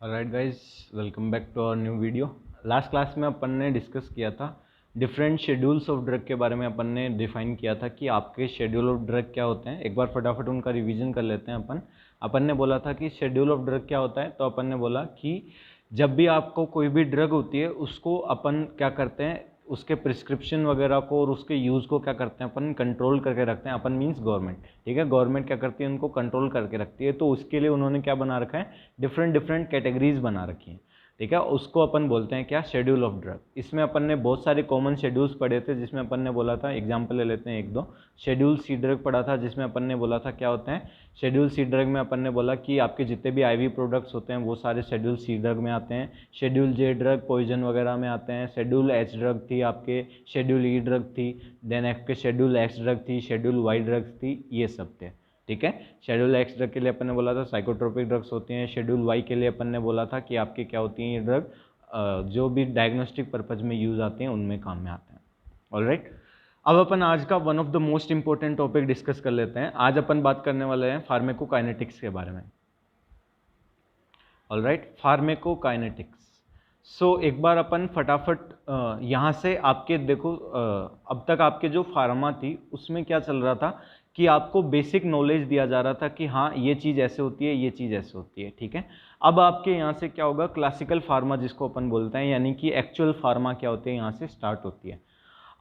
Alright guys, welcome back to our new video. Last class में अपन ने discuss किया था डिफरेंट शेड्यूल्स ऑफ ड्रग के बारे में। अपन ने डिफाइन किया था कि आपके शेड्यूल ऑफ ड्रग क्या होते हैं। एक बार फटाफट उनका रिवीजन कर लेते हैं। अपन ने बोला था कि शेड्यूल ऑफ ड्रग क्या होता है। तो अपन ने बोला कि जब भी आपको कोई भी ड्रग होती है उसको अपन क्या करते हैं, उसके प्रिस्क्रिप्शन वगैरह को और उसके यूज़ को क्या करते हैं, अपन कंट्रोल करके रखते हैं। अपन मीन्स गवर्नमेंट, ठीक है। गवर्नमेंट क्या करती है, उनको कंट्रोल करके रखती है। तो उसके लिए उन्होंने क्या बना रखा है, डिफरेंट डिफरेंट कैटेगरीज बना रखी हैं, ठीक है। उसको अपन बोलते हैं क्या, शेड्यूल ऑफ ड्रग। इसमें अपन ने बहुत सारे कॉमन शेड्यूल्स पढ़े थे, जिसमें अपन ने बोला था, एग्जाम्पल ले लेते हैं एक दो। शेड्यूल सी ड्रग पढ़ा था, जिसमें अपन ने बोला था क्या होते हैं। शेड्यूल सी ड्रग में अपन ने बोला कि आपके जितने भी आईवी प्रोडक्ट्स होते हैं वो सारे शेड्यूल सी ड्रग में आते हैं। शेड्यूल जे ड्रग पॉइजन वगैरह में आते हैं। शेड्यूल एच ड्रग थी आपके, शेड्यूल ई ड्रग थी, देन आपके शेड्यूल एक्स ड्रग थी, शेड्यूल वाई ड्रग्स थी, ये सब थे, ठीक है। शेड्यूल एक्स ड्रग के लिए अपन ने बोला था साइकोट्रोपिक ड्रग्स होती हैं। शेड्यूल वाई के लिए अपन ने बोला था कि आपके क्या होती हैं ये ड्रग, जो भी डायग्नोस्टिक पर्पज में यूज आते हैं उनमें काम में आते हैं। ऑलराइट, अब अपन आज का one of the most important topic discuss कर लेते हैं। आज अपन बात करने वाले हैं फार्मेकोकाइनेटिक्स के बारे में। Alright, pharmacokinetics. सो एक बार अपन फटाफट यहाँ से आपके देखो, अब तक आपके जो फार्मा थी उसमें क्या चल रहा था कि आपको बेसिक नॉलेज दिया जा रहा था कि हाँ ये चीज़ ऐसे होती है, ये चीज़ ऐसे होती है, ठीक है। अब आपके यहाँ से क्या होगा, क्लासिकल फार्मा जिसको अपन बोलते हैं, यानी कि एक्चुअल फार्मा क्या होती है, यहाँ से स्टार्ट होती है।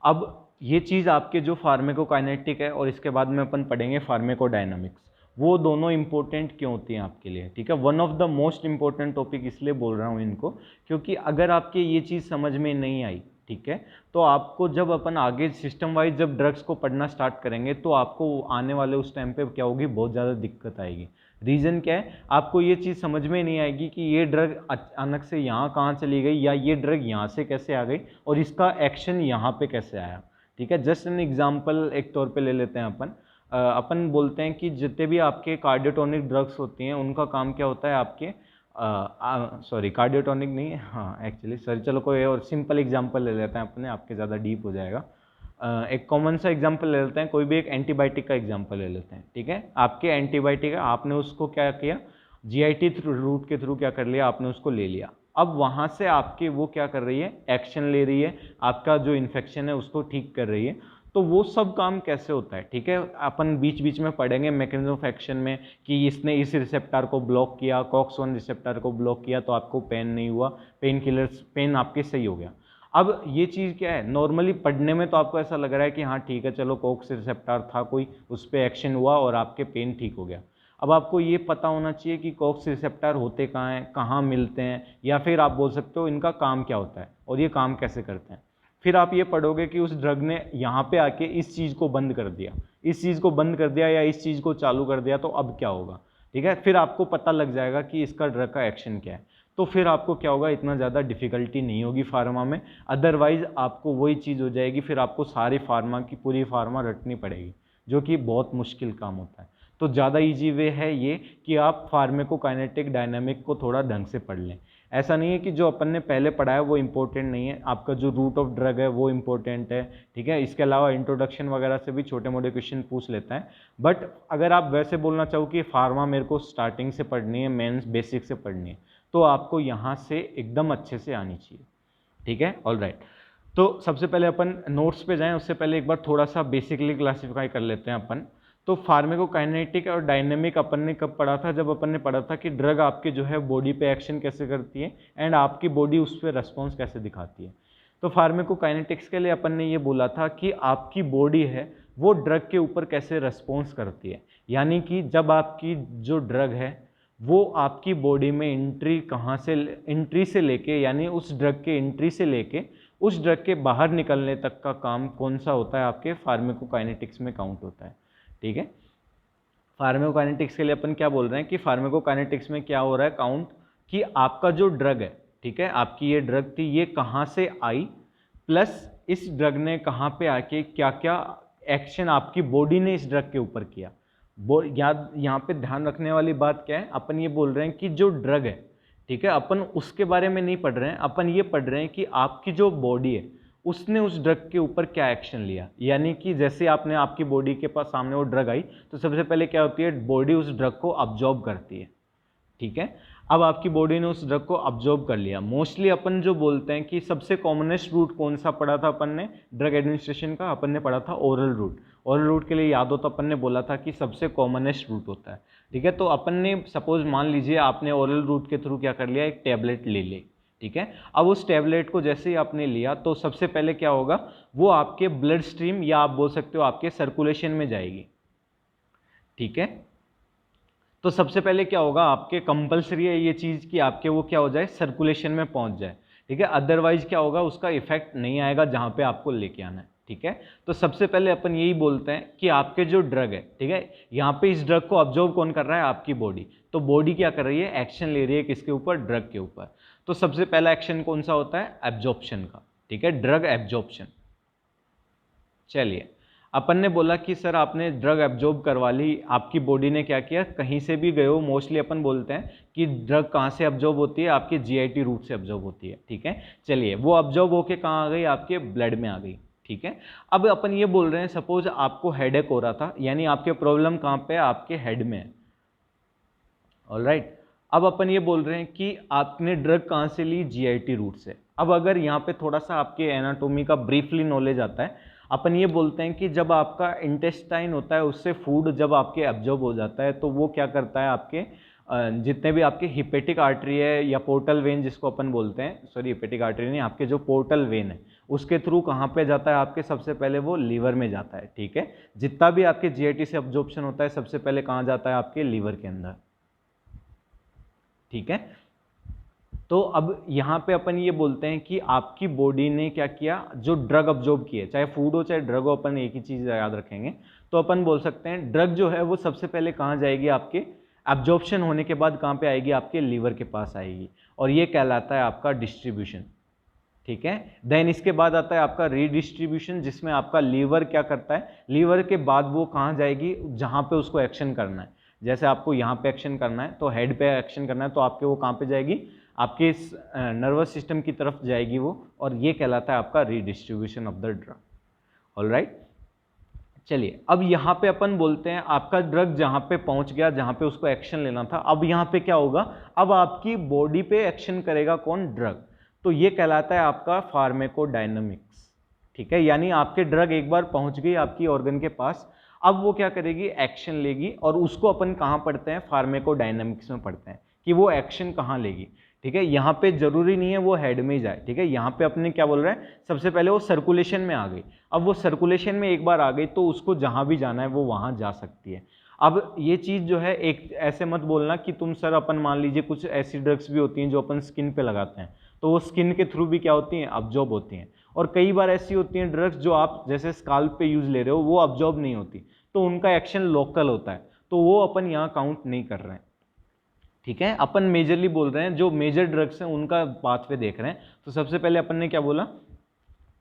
अब ये चीज़ आपके जो फार्मेकोकाइनेटिक है और इसके बाद में अपन पढ़ेंगे फार्मेकोडायनामिक्स, वो दोनों इंपॉर्टेंट क्यों होती हैं आपके लिए, ठीक है। One of the most important topic इसलिए बोल रहा हूँ इनको, क्योंकि अगर आपके ये चीज़ समझ में नहीं आई, ठीक है, तो आपको जब अपन आगे सिस्टम वाइज जब ड्रग्स को पढ़ना स्टार्ट करेंगे तो आपको आने वाले उस टाइम पे क्या होगी, बहुत ज़्यादा दिक्कत आएगी। रीज़न क्या है, आपको ये चीज़ समझ में नहीं आएगी कि ये ड्रग अचानक से यहाँ कहाँ चली गई, या ये ड्रग यहाँ से कैसे आ गई और इसका एक्शन यहाँ पे कैसे आया, ठीक है। जस्ट एन एग्जाम्पल एक तौर पे ले लेते हैं अपन बोलते हैं कि जितने भी आपके कार्डियोटोनिक ड्रग्स होती हैं उनका काम क्या होता है आपके, सॉरी कार्डियोटोनिक नहीं है, हाँ एक्चुअली सॉरी, चलो कोई और सिंपल एग्जांपल ले लेते हैं अपने, आपके ज़्यादा डीप हो जाएगा। एक कॉमन सा एग्जांपल ले लेते हैं, कोई भी एक एंटीबायोटिक का एग्जांपल ले लेते हैं, ठीक है। आपके एंटीबायोटिक है, आपने उसको क्या किया, जीआईटी रूट के थ्रू क्या कर लिया, आपने उसको ले लिया। अब वहाँ से आपके वो क्या कर रही है, एक्शन ले रही है, आपका जो इन्फेक्शन है उसको ठीक कर रही है। तो वो सब काम कैसे होता है, ठीक है। अपन बीच बीच में पढ़ेंगे मैकेनिज्म ऑफ एक्शन में कि इसने इस रिसेप्टर को ब्लॉक किया, कॉक्स 1 रिसेप्टर को ब्लॉक किया तो आपको पेन नहीं हुआ, पेन किलर्स, पेन आपके सही हो गया। अब ये चीज़ क्या है, नॉर्मली पढ़ने में तो आपको ऐसा लग रहा है कि हाँ ठीक है, चलो कॉक्स रिसेप्टर था कोई, उस पर एक्शन हुआ और आपके पेन ठीक हो गया। अब आपको ये पता होना चाहिए कि कॉक्स रिसेप्टर होते कहाँ हैं, कहाँ मिलते हैं, या फिर आप बोल सकते हो इनका काम क्या होता है और ये काम कैसे करते हैं। फिर आप ये पढ़ोगे कि उस ड्रग ने यहाँ पे आके इस चीज़ को बंद कर दिया, इस चीज़ को बंद कर दिया या इस चीज़ को चालू कर दिया, तो अब क्या होगा, ठीक है। फिर आपको पता लग जाएगा कि इसका ड्रग का एक्शन क्या है। तो फिर आपको क्या होगा, इतना ज़्यादा डिफिकल्टी नहीं होगी फार्मा में। अदरवाइज आपको वही चीज़ हो जाएगी, फिर आपको सारी फार्मा की पूरी फार्मा रटनी पड़ेगी, जो कि बहुत मुश्किल काम होता है। तो ज़्यादा ईजी वे है ये कि आप फार्मेकोकाइनेटिक डायनामिक को थोड़ा ढंग से पढ़ लें। ऐसा नहीं है कि जो अपन ने पहले पढ़ा है वो इम्पोर्टेंट नहीं है, आपका जो रूट ऑफ ड्रग है वो इम्पोर्टेंट है, ठीक है। इसके अलावा इंट्रोडक्शन वगैरह से भी छोटे मोटे क्वेश्चन पूछ लेता है। बट अगर आप वैसे बोलना चाहो कि फार्मा मेरे को स्टार्टिंग से पढ़नी है, मेंस बेसिक से पढ़नी है, तो आपको यहाँ से एकदम अच्छे से आनी चाहिए, ठीक है। ऑलराइट, तो सबसे पहले अपन नोट्स पे जाएं, उससे पहले एक बार थोड़ा सा बेसिकली क्लासीफाई कर लेते हैं अपन। तो फार्मेकोकाइनेटिक और डायनेमिक अपन ने कब पढ़ा था, जब अपन ने पढ़ा था कि ड्रग आपके जो है बॉडी पे एक्शन कैसे करती है एंड आपकी बॉडी उस पर रेस्पॉन्स कैसे दिखाती है। तो फार्मेकोकाइनेटिक्स के लिए अपन ने ये बोला था कि आपकी बॉडी है वो ड्रग के ऊपर कैसे रेस्पॉन्स करती है, यानी कि जब आपकी जो ड्रग है वो आपकी बॉडी में एंट्री कहाँ से, एंट्री से लेके, यानी उस ड्रग के एंट्री से लेके उस ड्रग के बाहर निकलने तक का काम कौन सा होता है, आपके फार्मेकोकाइनेटिक्स में काउंट होता है, ठीक है। फार्मेकोकाइनेटिक्स के लिए अपन क्या बोल रहे हैं कि फार्मेकोकाइनेटिक्स में क्या हो रहा है काउंट, कि आपका जो ड्रग है, ठीक है, आपकी ये ड्रग थी, ये कहाँ से आई, प्लस इस ड्रग ने कहाँ पे आके क्या क्या एक्शन आपकी बॉडी ने इस ड्रग के ऊपर किया। याद यहाँ पे ध्यान रखने वाली बात क्या है, अपन ये बोल रहे हैं कि जो ड्रग है, ठीक है, अपन उसके बारे में नहीं पढ़ रहे हैं, अपन ये पढ़ रहे हैं कि आपकी जो बॉडी है उसने उस ड्रग के ऊपर क्या एक्शन लिया। यानी कि जैसे आपने, आपकी बॉडी के पास सामने वो ड्रग आई, तो सबसे पहले क्या होती है, बॉडी उस ड्रग को अब्जॉर्ब करती है, ठीक है। अब आपकी बॉडी ने उस ड्रग को अब्जॉर्ब कर लिया। मोस्टली अपन जो बोलते हैं कि सबसे कॉमनेस्ट रूट कौन सा पढ़ा था अपन ने ड्रग एडमिनिस्ट्रेशन का, अपन ने पढ़ा था ओरल रूट। ओरल रूट के लिए याद हो तो अपन ने बोला था कि सबसे कॉमनेस्ट रूट होता है, ठीक है। तो अपन ने सपोज मान लीजिए आपने ओरल रूट के थ्रू क्या कर लिया, एक टैबलेट ले ली, ठीक है। अब उस टैबलेट को जैसे ही आपने लिया तो सबसे पहले क्या होगा, वो आपके ब्लड स्ट्रीम या आप बोल सकते हो आपके सर्कुलेशन में जाएगी, ठीक है। तो सबसे पहले क्या होगा, आपके कंपलसरी है ये चीज़ कि आपके वो क्या हो जाए, सर्कुलेशन में पहुंच जाए, ठीक है। अदरवाइज क्या होगा, उसका इफेक्ट नहीं आएगा जहां पे आपको लेके आना है, ठीक है। तो सबसे पहले अपन यही बोलते हैं कि आपके जो ड्रग है, ठीक है, यहाँ पे इस ड्रग को ऑब्जर्व कौन कर रहा है, आपकी बॉडी। तो बॉडी क्या कर रही है, एक्शन ले रही है किसके ऊपर, ड्रग के ऊपर। तो सबसे पहला एक्शन कौन सा होता है, एब्जॉर्प्शन का, ठीक है, ड्रग एब्जॉर्प्शन। चलिए अपन ने बोला कि सर आपने ड्रग एब्जॉर्ब करवा ली, आपकी बॉडी ने क्या किया, कहीं से भी गए हो, मोस्टली अपन बोलते हैं कि ड्रग कहाँ से एब्जॉर्ब होती है, आपके जीआईटी रूट से एब्जॉर्ब होती है, ठीक है। चलिए वो एब्जॉर्ब होके कहाँ आ गई, आपके ब्लड में आ गई, ठीक है। अब अपन ये बोल रहे हैं सपोज आपको हेडेक हो रहा था, यानी आपके प्रॉब्लम कहाँ पे है, आपके हेड में है, ऑलराइट। अब अपन ये बोल रहे हैं कि आपने ड्रग कहाँ से ली, जीआईटी रूट से। अब अगर यहाँ पे थोड़ा सा आपके एनाटोमी का ब्रीफली नॉलेज आता है, अपन ये बोलते हैं कि जब आपका इंटेस्टाइन होता है उससे फूड जब आपके एब्जॉर्ब हो जाता है तो वो क्या करता है, आपके जितने भी आपके हिपेटिक आर्टरी है या पोर्टल वेन जिसको अपन बोलते हैं, सॉरी हिपेटिक आर्टरी नहीं, आपके जो पोर्टल वेन है उसके थ्रू कहाँ पे जाता है, आपके सबसे पहले वो लीवर में जाता है, ठीक है। जितना भी आपके जीआईटी से एब्जॉर्प्शन होता है सबसे पहले कहाँ जाता है, आपके लीवर के अंदर, ठीक है। तो अब यहाँ पे अपन ये बोलते हैं कि आपकी बॉडी ने क्या किया, जो ड्रग अब्जॉर्ब किए, चाहे फूड हो चाहे ड्रग हो, अपन एक ही चीज़ याद रखेंगे। तो अपन बोल सकते हैं ड्रग जो है वो सबसे पहले कहाँ जाएगी, आपके एब्जॉर्प्शन होने के बाद कहाँ पे आएगी, आपके लीवर के पास आएगी, और ये कहलाता है आपका डिस्ट्रीब्यूशन, ठीक है। देन इसके बाद आता है आपका रीडिस्ट्रीब्यूशन, जिसमें आपका लीवर क्या करता है, लीवर के बाद वो कहाँ जाएगी, जहाँ पे उसको एक्शन करना है। जैसे आपको यहाँ पे एक्शन करना है तो हेड पे एक्शन करना है तो आपके वो कहाँ पे जाएगी, आपके नर्वस सिस्टम की तरफ जाएगी वो, और ये कहलाता है आपका redistribution of the drug, alright. चलिए अब यहाँ पे अपन बोलते हैं आपका ड्रग जहाँ पे पहुँच गया, जहाँ पे उसको एक्शन लेना था, अब यहाँ पे क्या होगा, अब आपकी बॉडी पे एक्शन करेगा कौन, ड्रग। तो ये कहलाता है आपका फार्मेकोडायनामिक्स, ठीक है। यानी आपके ड्रग एक बार पहुँच गई आपकी ऑर्गन के पास, अब वो क्या करेगी, एक्शन लेगी, और उसको अपन कहाँ पढ़ते हैं, फार्मेकोडायनामिक्स में पढ़ते हैं कि वो एक्शन कहाँ लेगी, ठीक है। यहाँ पे जरूरी नहीं है वो हेड में ही जाए, ठीक है। यहाँ पे अपने क्या बोल रहे हैं, सबसे पहले वो सर्कुलेशन में आ गई, अब वो सर्कुलेशन में एक बार आ गई तो उसको जहाँ भी जाना है वो वहाँ जा सकती है। अब ये चीज़ जो है, एक ऐसे मत बोलना कि तुम सर, अपन मान लीजिए कुछ ऐसी ड्रग्स भी होती हैं जो अपन स्किन पे लगाते हैं तो वो स्किन के थ्रू भी क्या होती हैं, अब्जॉर्ब होती हैं, और कई बार ऐसी होती हैं ड्रग्स जो आप जैसे स्काल्प पे यूज ले रहे हो वो अब्जॉर्ब नहीं होती, तो उनका एक्शन लोकल होता है, तो वो अपन यहाँ काउंट नहीं कर रहे हैं, ठीक है। अपन मेजरली बोल रहे हैं जो मेजर ड्रग्स हैं उनका पाथवे देख रहे हैं। तो सबसे पहले अपन ने क्या बोला,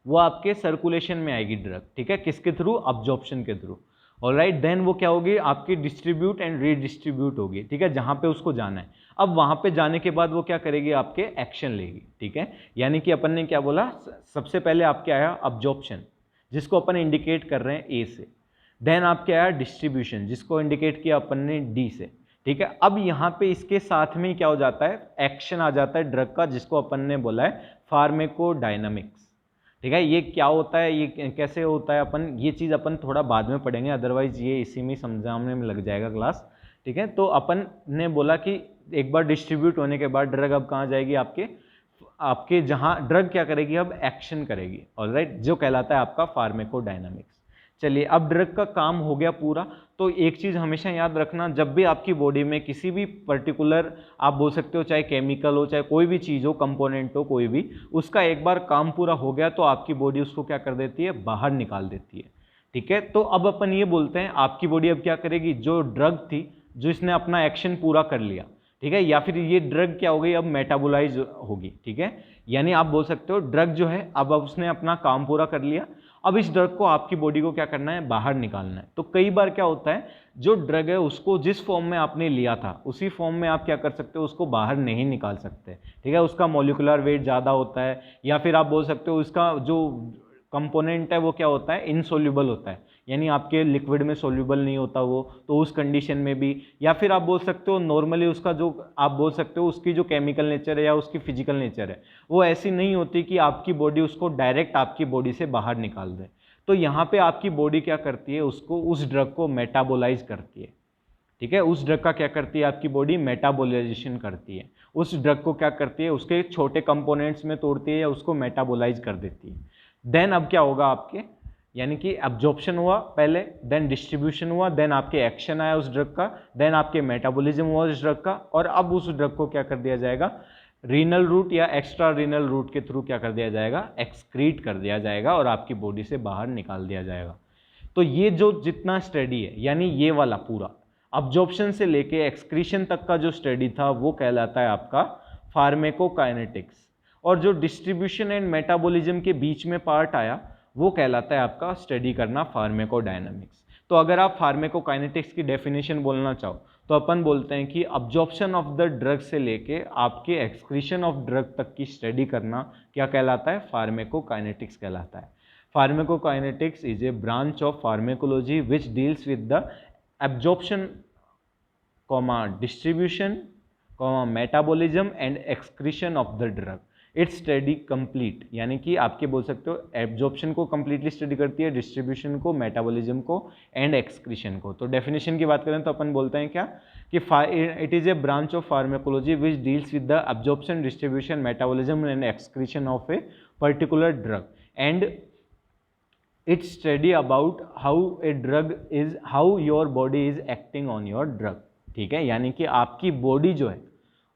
वो आपके सर्कुलेशन में आएगी ड्रग, ठीक है, किसके थ्रू, अब्जॉर्प्शन के थ्रू, ऑलराइट। देन वो क्या होगी, आपकी डिस्ट्रीब्यूट एंड रीडिस्ट्रीब्यूट होगी, ठीक है, जहां पे उसको जाना है। अब वहां पे जाने के बाद वो क्या करेगी, आपके एक्शन लेगी, ठीक है। यानी कि अपन ने क्या बोला, सबसे पहले आपके आया अब्जॉर्प्शन, जिसको अपन इंडिकेट कर रहे हैं ए से। देन आपके आया डिस्ट्रीब्यूशन, जिसको इंडिकेट किया अपन ने डी से, ठीक है। अब यहाँ पे इसके साथ में क्या हो जाता है, एक्शन आ जाता है ड्रग का, जिसको अपन ने बोला है फार्मेकोडायनामिक्स, ठीक है। ये क्या होता है, ये कैसे होता है, अपन ये चीज़ अपन थोड़ा बाद में पढ़ेंगे, अदरवाइज ये इसी में समझाने में लग जाएगा क्लास, ठीक है। तो अपन ने बोला कि एक बार डिस्ट्रीब्यूट होने के बाद ड्रग अब कहाँ जाएगी, आपके जहाँ ड्रग क्या करेगी, अब एक्शन करेगी, ऑलराइट, जो कहलाता है आपका फार्मेकोडायनामिक्स। चलिए अब ड्रग का काम हो गया पूरा। तो एक चीज़ हमेशा याद रखना, जब भी आपकी बॉडी में किसी भी पर्टिकुलर, आप बोल सकते हो चाहे केमिकल हो चाहे कोई भी चीज़ हो, कंपोनेंट हो कोई भी, उसका एक बार काम पूरा हो गया तो आपकी बॉडी उसको क्या कर देती है, बाहर निकाल देती है, ठीक है। तो अब अपन ये बोलते हैं आपकी बॉडी अब क्या करेगी, जो ड्रग थी, जो इसने अपना एक्शन पूरा कर लिया, ठीक है, या फिर ये ड्रग क्या हो गई, अब मेटाबोलाइज होगी, ठीक है। यानी आप बोल सकते हो ड्रग जो है अब उसने अपना काम पूरा कर लिया, अब इस ड्रग को आपकी बॉडी को क्या करना है, बाहर निकालना है। तो कई बार क्या होता है, जो ड्रग है उसको जिस फॉर्म में आपने लिया था उसी फॉर्म में आप क्या कर सकते हो, उसको बाहर नहीं निकाल सकते, ठीक है। उसका मॉलिक्यूलर वेट ज़्यादा होता है, या फिर आप बोल सकते हो उसका जो कंपोनेंट है वो क्या होता है, इनसोल्यूबल होता है, यानी आपके लिक्विड में सोल्यूबल नहीं होता वो, तो उस कंडीशन में भी, या फिर आप बोल सकते हो नॉर्मली उसका जो आप बोल सकते हो उसकी जो केमिकल नेचर है या उसकी फिजिकल नेचर है वो ऐसी नहीं होती कि आपकी बॉडी उसको डायरेक्ट आपकी बॉडी से बाहर निकाल दे। तो यहाँ पे आपकी बॉडी क्या करती है, उसको उस ड्रग को मेटाबोलाइज करती है। ठीक है, उस ड्रग का क्या करती है आपकी बॉडी, मेटाबोलाइजेशन करती है। उस ड्रग को क्या करती है, उसके छोटे कंपोनेंट्स में तोड़ती है या उसको मेटाबोलाइज कर देती है। देन अब क्या होगा आपके, यानी कि एब्जॉर्प्शन हुआ पहले, देन डिस्ट्रीब्यूशन हुआ, देन आपके एक्शन आया उस ड्रग का, देन आपके मेटाबॉलिज्म हुआ उस ड्रग का, और अब उस ड्रग को क्या कर दिया जाएगा, रीनल रूट या एक्स्ट्रा रीनल रूट के थ्रू क्या कर दिया जाएगा, एक्सक्रीट कर दिया जाएगा और आपकी बॉडी से बाहर निकाल दिया जाएगा। तो ये जो जितना स्टडी है, यानी ये वाला पूरा अब्जॉर्प्शन से लेके एक्सक्रीशन तक का जो स्टडी था वो कहलाता है आपका फार्मेकोकाइनेटिक्स, और जो डिस्ट्रीब्यूशन एंड मेटाबॉलिज्म के बीच में पार्ट आया वो कहलाता है आपका स्टडी करना फार्मेकोडायनामिक्स। तो अगर आप फार्मेकोकाइनेटिक्स की डेफिनेशन बोलना चाहो तो अपन बोलते हैं कि अब्जॉर्प्शन ऑफ द ड्रग से लेके आपके एक्सक्रीशन ऑफ ड्रग तक की स्टडी करना क्या कहलाता है, फार्मेकोकाइनेटिक्स कहलाता है। Pharmacokinetics is a branch of pharmacology which deals with the absorption, distribution, metabolism and excretion of the drug. It's study complete, यानी कि आपके बोल सकते हो एब्जॉर्प्शन को कंप्लीटली स्टडी करती है, डिस्ट्रीब्यूशन को, मेटाबॉलिज्म को एंड एक्सक्रीशन को। तो डेफिनेशन की बात करें तो अपन बोलते हैं क्या कि it is a branch of pharmacology which deals with the absorption, distribution, metabolism and excretion of a particular drug, and it study about how a drug is, how your body is acting on your drug। ठीक है, यानी कि आपकी body जो है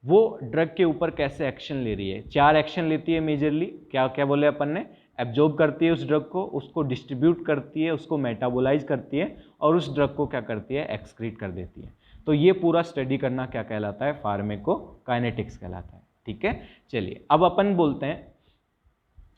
वो drug के ऊपर कैसे एक्शन ले रही है। 4 एक्शन लेती है मेजरली, क्या क्या बोले अपन ने, एब्जॉर्ब करती है उस ड्रग को, उसको डिस्ट्रीब्यूट करती है, उसको मेटाबोलाइज करती है और उस ड्रग को क्या करती है, एक्सक्रीट कर देती है। तो ये पूरा स्टडी करना क्या कहलाता है, फार्मेकोकाइनेटिक्स कहलाता है। ठीक है, चलिए अब अपन बोलते हैं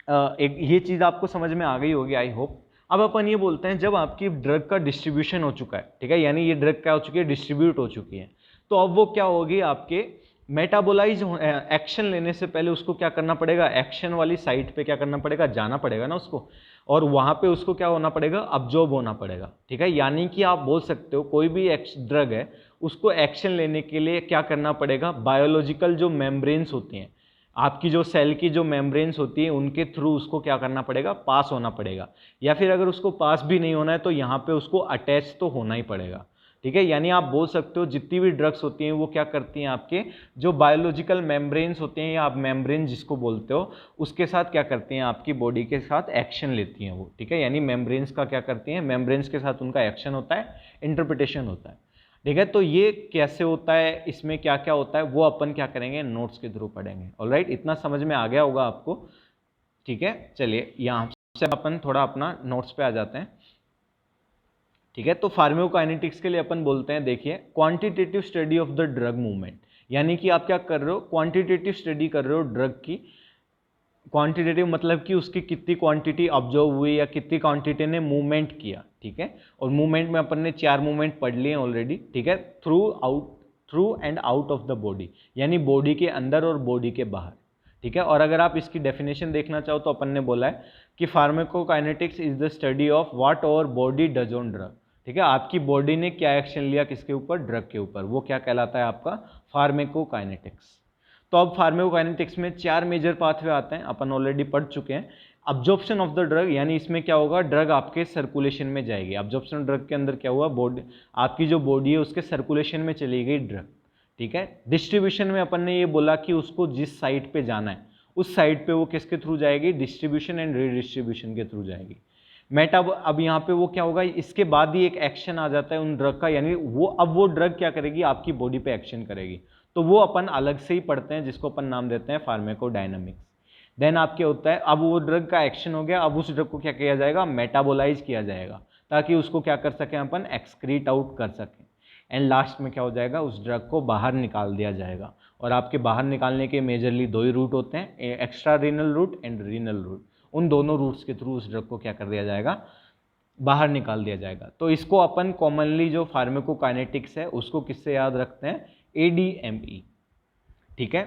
एक ये चीज़ आपको समझ में आ गई होगी आई होप। अब अपन ये बोलते हैं जब आपकी ड्रग का डिस्ट्रीब्यूशन हो चुका है, ठीक है, यानी ये ड्रग क्या हो चुकी है, डिस्ट्रीब्यूट हो चुकी है, तो अब वो क्या होगी, आपके मेटाबोलाइज एक्शन लेने से पहले उसको क्या करना पड़ेगा, एक्शन वाली साइट पे क्या करना पड़ेगा, जाना पड़ेगा ना उसको, और वहाँ पे उसको क्या होना पड़ेगा, अब्जॉर्ब होना पड़ेगा। ठीक है, यानी कि आप बोल सकते हो कोई भी ड्रग है उसको एक्शन लेने के लिए क्या करना पड़ेगा, बायोलॉजिकल जो मेम्ब्रेन्स होती हैं, आपकी जो सेल की जो मेम्ब्रेन्स होती है उनके थ्रू उसको क्या करना पड़ेगा, पास होना पड़ेगा, या फिर अगर उसको पास भी नहीं होना है तो यहाँ पे उसको अटैच तो होना ही पड़ेगा। ठीक है, यानी आप बोल सकते हो जितनी भी ड्रग्स होती हैं वो क्या करती हैं, आपके जो बायोलॉजिकल मेम्ब्रेन्स होते हैं या आप मेम्ब्रेन जिसको बोलते हो उसके साथ क्या करती हैं, आपकी बॉडी के साथ एक्शन लेती हैं वो। ठीक है, यानी मेम्ब्रेन्स का क्या करती हैं, मेम्ब्रेन्स के साथ उनका एक्शन होता है, इंटरप्रिटेशन होता है। ठीक है, तो ये कैसे होता है, इसमें क्या क्या होता है वो अपन क्या करेंगे, नोट्स के थ्रू पढ़ेंगे। ऑलराइट, इतना समझ में आ गया होगा आपको। ठीक है, चलिए यहाँ से अपन थोड़ा अपना नोट्स पे आ जाते हैं। ठीक है, तो फार्माकोकाइनेटिक्स के लिए अपन बोलते हैं, देखिए quantitative study of the drug movement, यानी कि आप क्या कर रहे हो, क्वांटिटेटिव स्टडी कर रहे हो ड्रग की। क्वांटिटेटिव मतलब कि उसकी कितनी क्वांटिटी ऑब्जर्व हुई या कितनी क्वांटिटी ने मूवमेंट किया। ठीक है, और मूवमेंट में अपन ने 4 मूवमेंट पढ़ लिए ऑलरेडी। ठीक है, through and out of the body, यानी बॉडी के अंदर और बॉडी के बाहर। ठीक है, और अगर आप इसकी डेफिनेशन देखना चाहो तो अपन ने बोला है कि pharmacokinetics is the study of what our body does on drug. ठीक है, आपकी बॉडी ने क्या एक्शन लिया किसके ऊपर, ड्रग के ऊपर, वो क्या कहलाता है आपका फार्माकोकाइनेटिक्स। तो अब फार्माकोकाइनेटिक्स में 4 मेजर पाथवे आते हैं, अपन ऑलरेडी पढ़ चुके हैं। अब्जॉर्प्शन ऑफ द ड्रग, यानी इसमें क्या होगा, ड्रग आपके सर्कुलेशन में जाएगी। अब्जॉर्प्शन ड्रग के अंदर क्या हुआ, बॉडी आपकी जो बॉडी है उसके सर्कुलेशन में चली गई ड्रग। ठीक है, डिस्ट्रीब्यूशन में अपन ने ये बोला कि उसको जिस साइट पे जाना है उस साइट पे वो किसके थ्रू जाएगी, डिस्ट्रीब्यूशन एंड रीडिस्ट्रीब्यूशन के थ्रू जाएगी। अब यहाँ पे वो क्या होगा, इसके बाद ही एक एक्शन आ जाता है उन ड्रग का, यानी वो ड्रग क्या करेगी, आपकी बॉडी पे एक्शन करेगी। तो वो अपन अलग से ही पढ़ते हैं, जिसको अपन नाम देते हैं फार्माकोडायनामिक्स। देन आपके होता है, अब वो ड्रग का एक्शन हो गया, अब उस ड्रग को क्या किया जाएगा, मेटाबोलाइज किया जाएगा, ताकि उसको क्या कर सकें अपन, एक्सक्रीट आउट कर सकें। एंड लास्ट में क्या हो जाएगा, उस ड्रग को बाहर निकाल दिया जाएगा। और आपके बाहर निकालने के मेजरली 2 ही रूट होते हैं, extra renal route and renal route. उन दोनों रूट्स के थ्रू उस ड्रग को क्या कर दिया जाएगा, बाहर निकाल दिया जाएगा। तो इसको अपन कॉमनली जो फार्माकोकाइनेटिक्स है उसको किससे याद रखते हैं, ADME। ठीक है,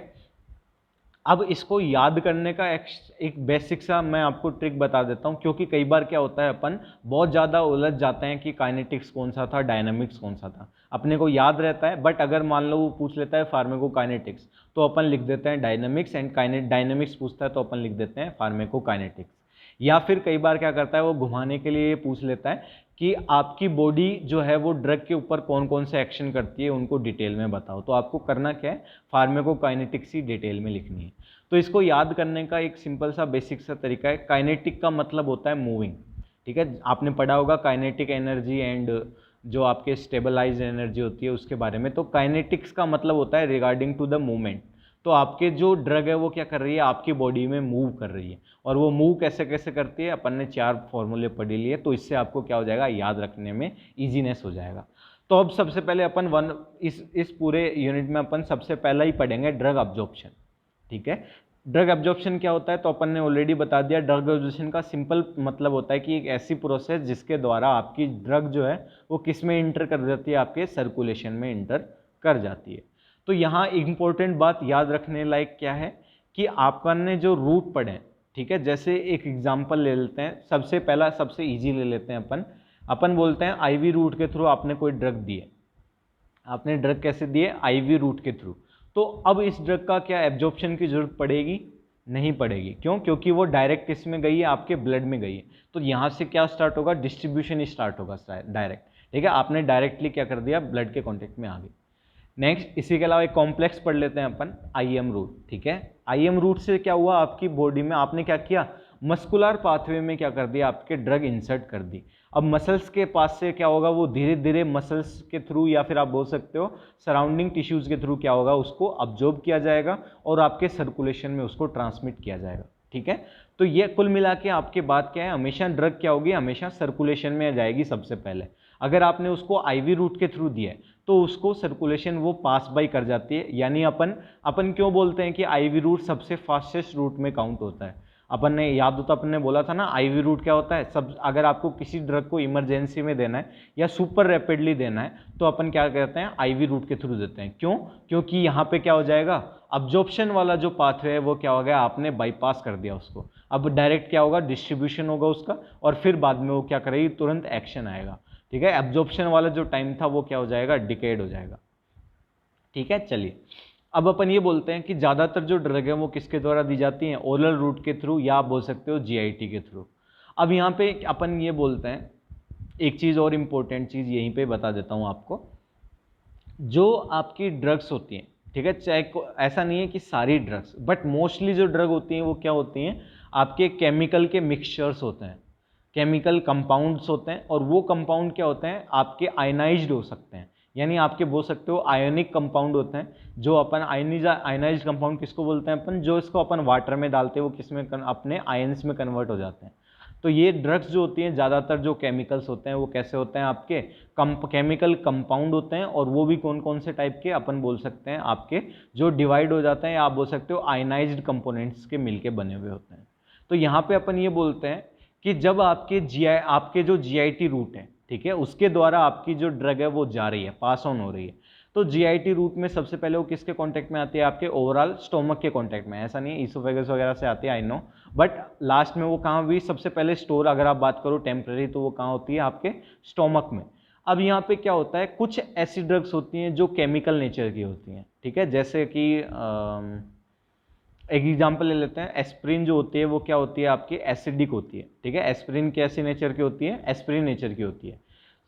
अब इसको याद करने का एक बेसिक सा मैं आपको ट्रिक बता देता हूँ, क्योंकि कई बार क्या होता है अपन बहुत ज़्यादा उलझ जाते हैं कि काइनेटिक्स कौन सा था, डायनामिक्स कौन सा था। अपने को याद रहता है, बट अगर मान लो वो पूछ लेता है फार्माकोकाइनेटिक्स तो अपन लिख देते हैं डायनामिक्स, एंड डायनामिक्स पूछता है तो अपन लिख देते हैं फार्माकोकाइनेटिक्स। या फिर कई बार क्या करता है वो घुमाने के लिए पूछ लेता है कि आपकी बॉडी जो है वो ड्रग के ऊपर कौन कौन से एक्शन करती है उनको डिटेल में बताओ। तो आपको करना क्या है, फार्माकोकाइनेटिक्स ही डिटेल में लिखनी है। तो इसको याद करने का एक सिंपल सा बेसिक सा तरीका है, काइनेटिक का मतलब होता है मूविंग, ठीक है। आपने पढ़ा होगा काइनेटिक एनर्जी एंड जो आपके स्टेबलाइज एनर्जी होती है उसके बारे में। तो काइनेटिक्स का मतलब होता है रिगार्डिंग टू द मूवमेंट। तो आपके जो ड्रग है वो क्या कर रही है, आपकी बॉडी में मूव कर रही है, और वो मूव कैसे कैसे करती है अपन ने 4 फॉर्मूले पढ़ लिए, तो इससे आपको क्या हो जाएगा, याद रखने में ईजीनेस हो जाएगा। तो अब सबसे पहले अपन इस पूरे यूनिट में अपन सबसे पहला ही पढ़ेंगे ड्रग अब्जॉर्प्शन, ठीक है। ड्रग एब्जॉर्प्शन क्या होता है, तो अपन ने ऑलरेडी बता दिया। ड्रग एब्जॉर्प्शन का सिंपल मतलब होता है कि एक ऐसी प्रोसेस जिसके द्वारा आपकी ड्रग जो है वो किस में इंटर कर जाती है, आपके सर्कुलेशन में इंटर कर जाती है। तो यहाँ इंपॉर्टेंट बात याद रखने लायक क्या है कि अपन ने जो रूट पढ़े, ठीक है, जैसे एक एग्जाम्पल ले लेते हैं, सबसे पहला सबसे ईजी ले लेते हैं अपन बोलते हैं आईवी रूट के थ्रू आपने कोई ड्रग दी है। आपने ड्रग कैसे दी है, आईवी रूट के थ्रू। तो अब इस ड्रग का क्या एब्जॉर्प्शन की जरूरत पड़ेगी, नहीं पड़ेगी। क्यों, क्योंकि वो डायरेक्ट इसमें गई है, आपके ब्लड में गई है। तो यहाँ से क्या स्टार्ट होगा, डिस्ट्रीब्यूशन स्टार्ट होगा डायरेक्ट, ठीक है। आपने डायरेक्टली क्या कर दिया, ब्लड के कॉन्टेक्ट में आ गई। नेक्स्ट इसी के अलावा एक कॉम्प्लेक्स पढ़ लेते हैं अपन, आईएम रूट, ठीक है। आईएम रूट से क्या हुआ, आपकी बॉडी में आपने क्या किया, मस्कुलर पाथवे में क्या कर दिया, आपके ड्रग इंसर्ट कर दी। अब मसल्स के पास से क्या होगा, वो धीरे धीरे मसल्स के थ्रू या फिर आप बोल सकते हो सराउंडिंग टिश्यूज के थ्रू क्या होगा, उसको अब्जॉर्ब किया जाएगा और आपके सर्कुलेशन में उसको ट्रांसमिट किया जाएगा, ठीक है। तो ये कुल मिला के आपकी बात क्या है, हमेशा ड्रग क्या होगी, हमेशा सर्कुलेशन में जाएगी सबसे पहले। अगर आपने उसको आईवी रूट के थ्रू दिया है तो उसको सर्कुलेशन वो पास बाई कर जाती है। यानी अपन क्यों बोलते हैं कि आईवी रूट सबसे फास्टेस्ट रूट में काउंट होता है। अपन ने याद हो तो अपन ने बोला था ना, आईवी रूट क्या होता है, सब अगर आपको किसी ड्रग को इमरजेंसी में देना है या सुपर रैपिडली देना है तो अपन क्या कहते हैं, आईवी रूट के थ्रू देते हैं। क्यों, क्योंकि यहाँ पे क्या हो जाएगा, अब्जॉर्प्शन वाला जो पाथवे है वो क्या हो गया, आपने बाईपास कर दिया उसको। अब डायरेक्ट क्या होगा, डिस्ट्रीब्यूशन होगा उसका, और फिर बाद में वो क्या करेगी, तुरंत एक्शन आएगा, ठीक है। एब्जॉर्प्शन वाला जो टाइम था वो क्या हो जाएगा, डिकेड हो जाएगा, ठीक है। चलिए अब अपन ये बोलते हैं कि ज़्यादातर जो ड्रग है वो किसके द्वारा दी जाती हैं, ओरल रूट के थ्रू, या आप बोल सकते हो जीआईटी के थ्रू। अब यहाँ पे अपन ये बोलते हैं, एक चीज़ और इम्पोर्टेंट चीज़ यहीं पे बता देता हूँ आपको, जो आपकी ड्रग्स होती हैं, ठीक है, चाहे ऐसा नहीं है कि सारी ड्रग्स, बट मोस्टली जो ड्रग होती हैं वो क्या होती हैं, आपके केमिकल के मिक्सचर्स होते हैं, केमिकल कंपाउंड्स होते हैं। और वो कंपाउंड क्या होते हैं, आपके आयनाइज्ड हो सकते हैं, यानी आपके बोल सकते हो आयोनिक कंपाउंड होते हैं। जो अपन आयनाइज्ड कंपाउंड किसको बोलते हैं अपन, जो इसको अपन वाटर में डालते हैं वो किस में अपने आयंस में कन्वर्ट हो जाते हैं। तो ये ड्रग्स जो होती हैं ज़्यादातर जो केमिकल्स होते हैं वो कैसे होते हैं, आपके केमिकल कंपाउंड होते हैं। और वो भी कौन कौन से टाइप के, अपन बोल सकते हैं आपके जो डिवाइड हो जाते हैं, या आप बोल सकते हो आयनाइज्ड कंपोनेंट्स के मिलके बने हुए होते हैं। तो यहाँ पे अपन ये बोलते हैं कि जब आपके जो जीआईटी रूट है, ठीक है, उसके द्वारा आपकी जो ड्रग है वो जा रही है, पास ऑन हो रही है, तो जीआईटी रूट में सबसे पहले वो किसके कांटेक्ट में आती है, आपके ओवरऑल स्टोमक के कांटेक्ट में। ऐसा नहीं है ईसोफेगस वगैरह से आती है, आई नो, बट लास्ट में वो कहाँ हुई, सबसे पहले स्टोर अगर आप बात करो टेम्पररी तो वो कहाँ होती है, आपके स्टोमक में। अब यहाँ पे क्या होता है, कुछ ऐसी ड्रग्स होती हैं जो केमिकल नेचर की होती हैं, ठीक है। जैसे कि एक एग्जाम्पल ले लेते हैं, एस्प्रिन जो होती है वो क्या होती है, आपकी एसिडिक होती है, ठीक है। एस्प्रिन कैसी नेचर की होती है, एस्प्रिन नेचर की होती है।